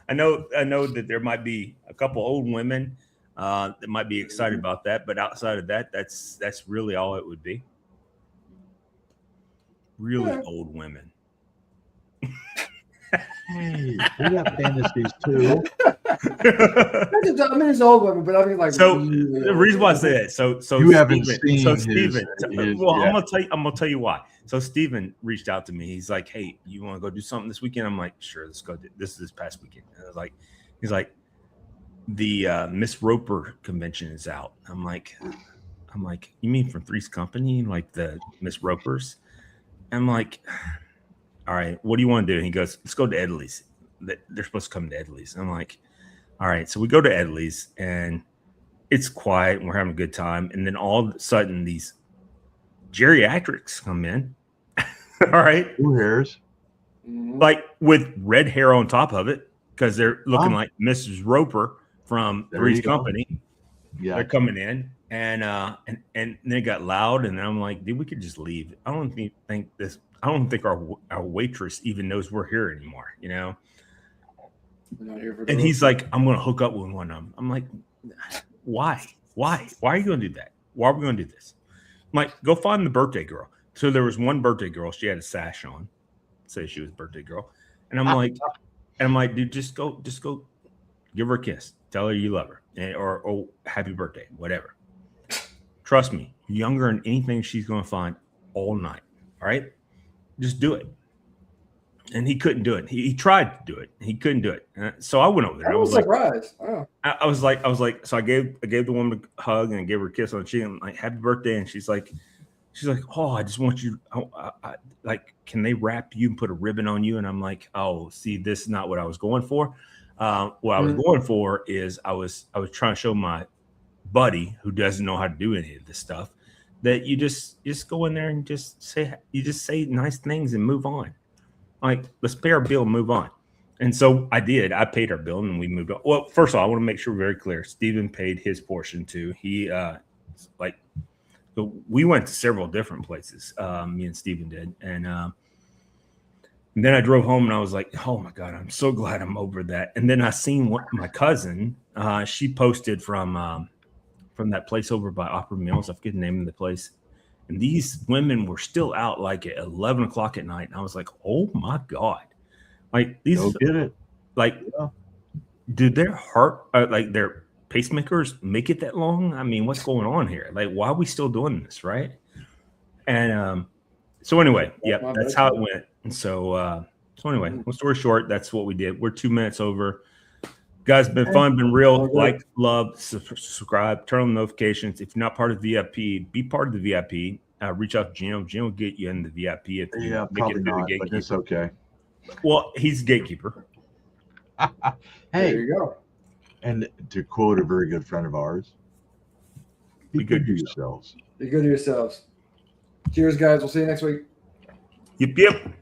I know that there might be a couple old women that might be excited about that, but outside of that, that's really all it would be. Really Yeah. old women. Hey, we got fantasies too. I mean, it's old women, but I mean like So really the old reason why I women. say that, so You haven't Steven, seen so his- Steven, yeah. I'm gonna tell you why. So Steven reached out to me. He's like, "Hey, you want to go do something this weekend?" I'm like, "Sure, let's go. This is this past weekend." And I was like, he's like, the Miss Roper convention is out. I'm like, you mean from Three's Company, like the Miss Ropers? I'm like, all right, what do you want to do? And he goes, let's go to Edley's. They're supposed to come to Edley's. And I'm like, all right. So we go to Edley's and it's quiet and we're having a good time. And then all of a sudden these geriatrics come in. All right. Who cares? Mhm. Like with red hair on top of it because they're looking Oh. like Mrs. Roper from There Three's you go. Company. Yeah. They're coming in and they got loud and I'm like, dude, we could just leave. I don't think our waitress even knows we're here anymore, you know? We're not here for the And road he's trip. like, I'm gonna hook up with one of them. I'm like, why? Why are you gonna do that? Why are we gonna do this? I'm like, go find the birthday girl. So there was one birthday girl. She had a sash on, say she was a birthday girl. And I'm like, dude, just go give her a kiss. Tell her you love her. Or happy birthday, whatever. Trust me, younger than anything she's gonna find all night. All right? Just do it. And he couldn't do it. He tried to do it. He couldn't do it. So I went over there. I was surprised. Wow. I was like, so I gave the woman a hug and gave her a kiss on the cheek. I'm like, happy birthday. And she's like, oh, I just want you. I like, can they wrap you and put a ribbon on you? And I'm like, oh, see, this is not what I was going for. What I was going for is I was trying to show my buddy who doesn't know how to do any of this stuff that you just go in there and just say nice things and move on. Like, let's pay our bill and move on. And so I did. I paid our bill and we moved on. Well, first of all, I want to make sure very clear. Steven paid his portion too. He so we went to several different places. Me and Steven did. And then I drove home and I was like, oh my God, I'm so glad I'm over that. And then I seen what my cousin, she posted from that place over by Opera Mills. I forget the name of the place. And these women were still out like at 11 o'clock at night. And I was like, oh my God. Like these, Go get it. like, did their heart, like their pacemakers make it that long? I mean, what's going on here? Like, why are we still doing this? Right. And so anyway, yeah, that's how it went. And so anyway, long story short, that's what we did. We're 2 minutes over. Guys, been fun, been real. Like, love, subscribe, turn on notifications. If you're not part of the VIP, be part of the VIP. Reach out to Jim. Jim will get you in the VIP. If you Probably not, but it's okay. Well, he's gatekeeper. Hey, there you go. And to quote a very good friend of ours, be good to yourselves. Be good to yourselves. Cheers, guys. We'll see you next week. Yep.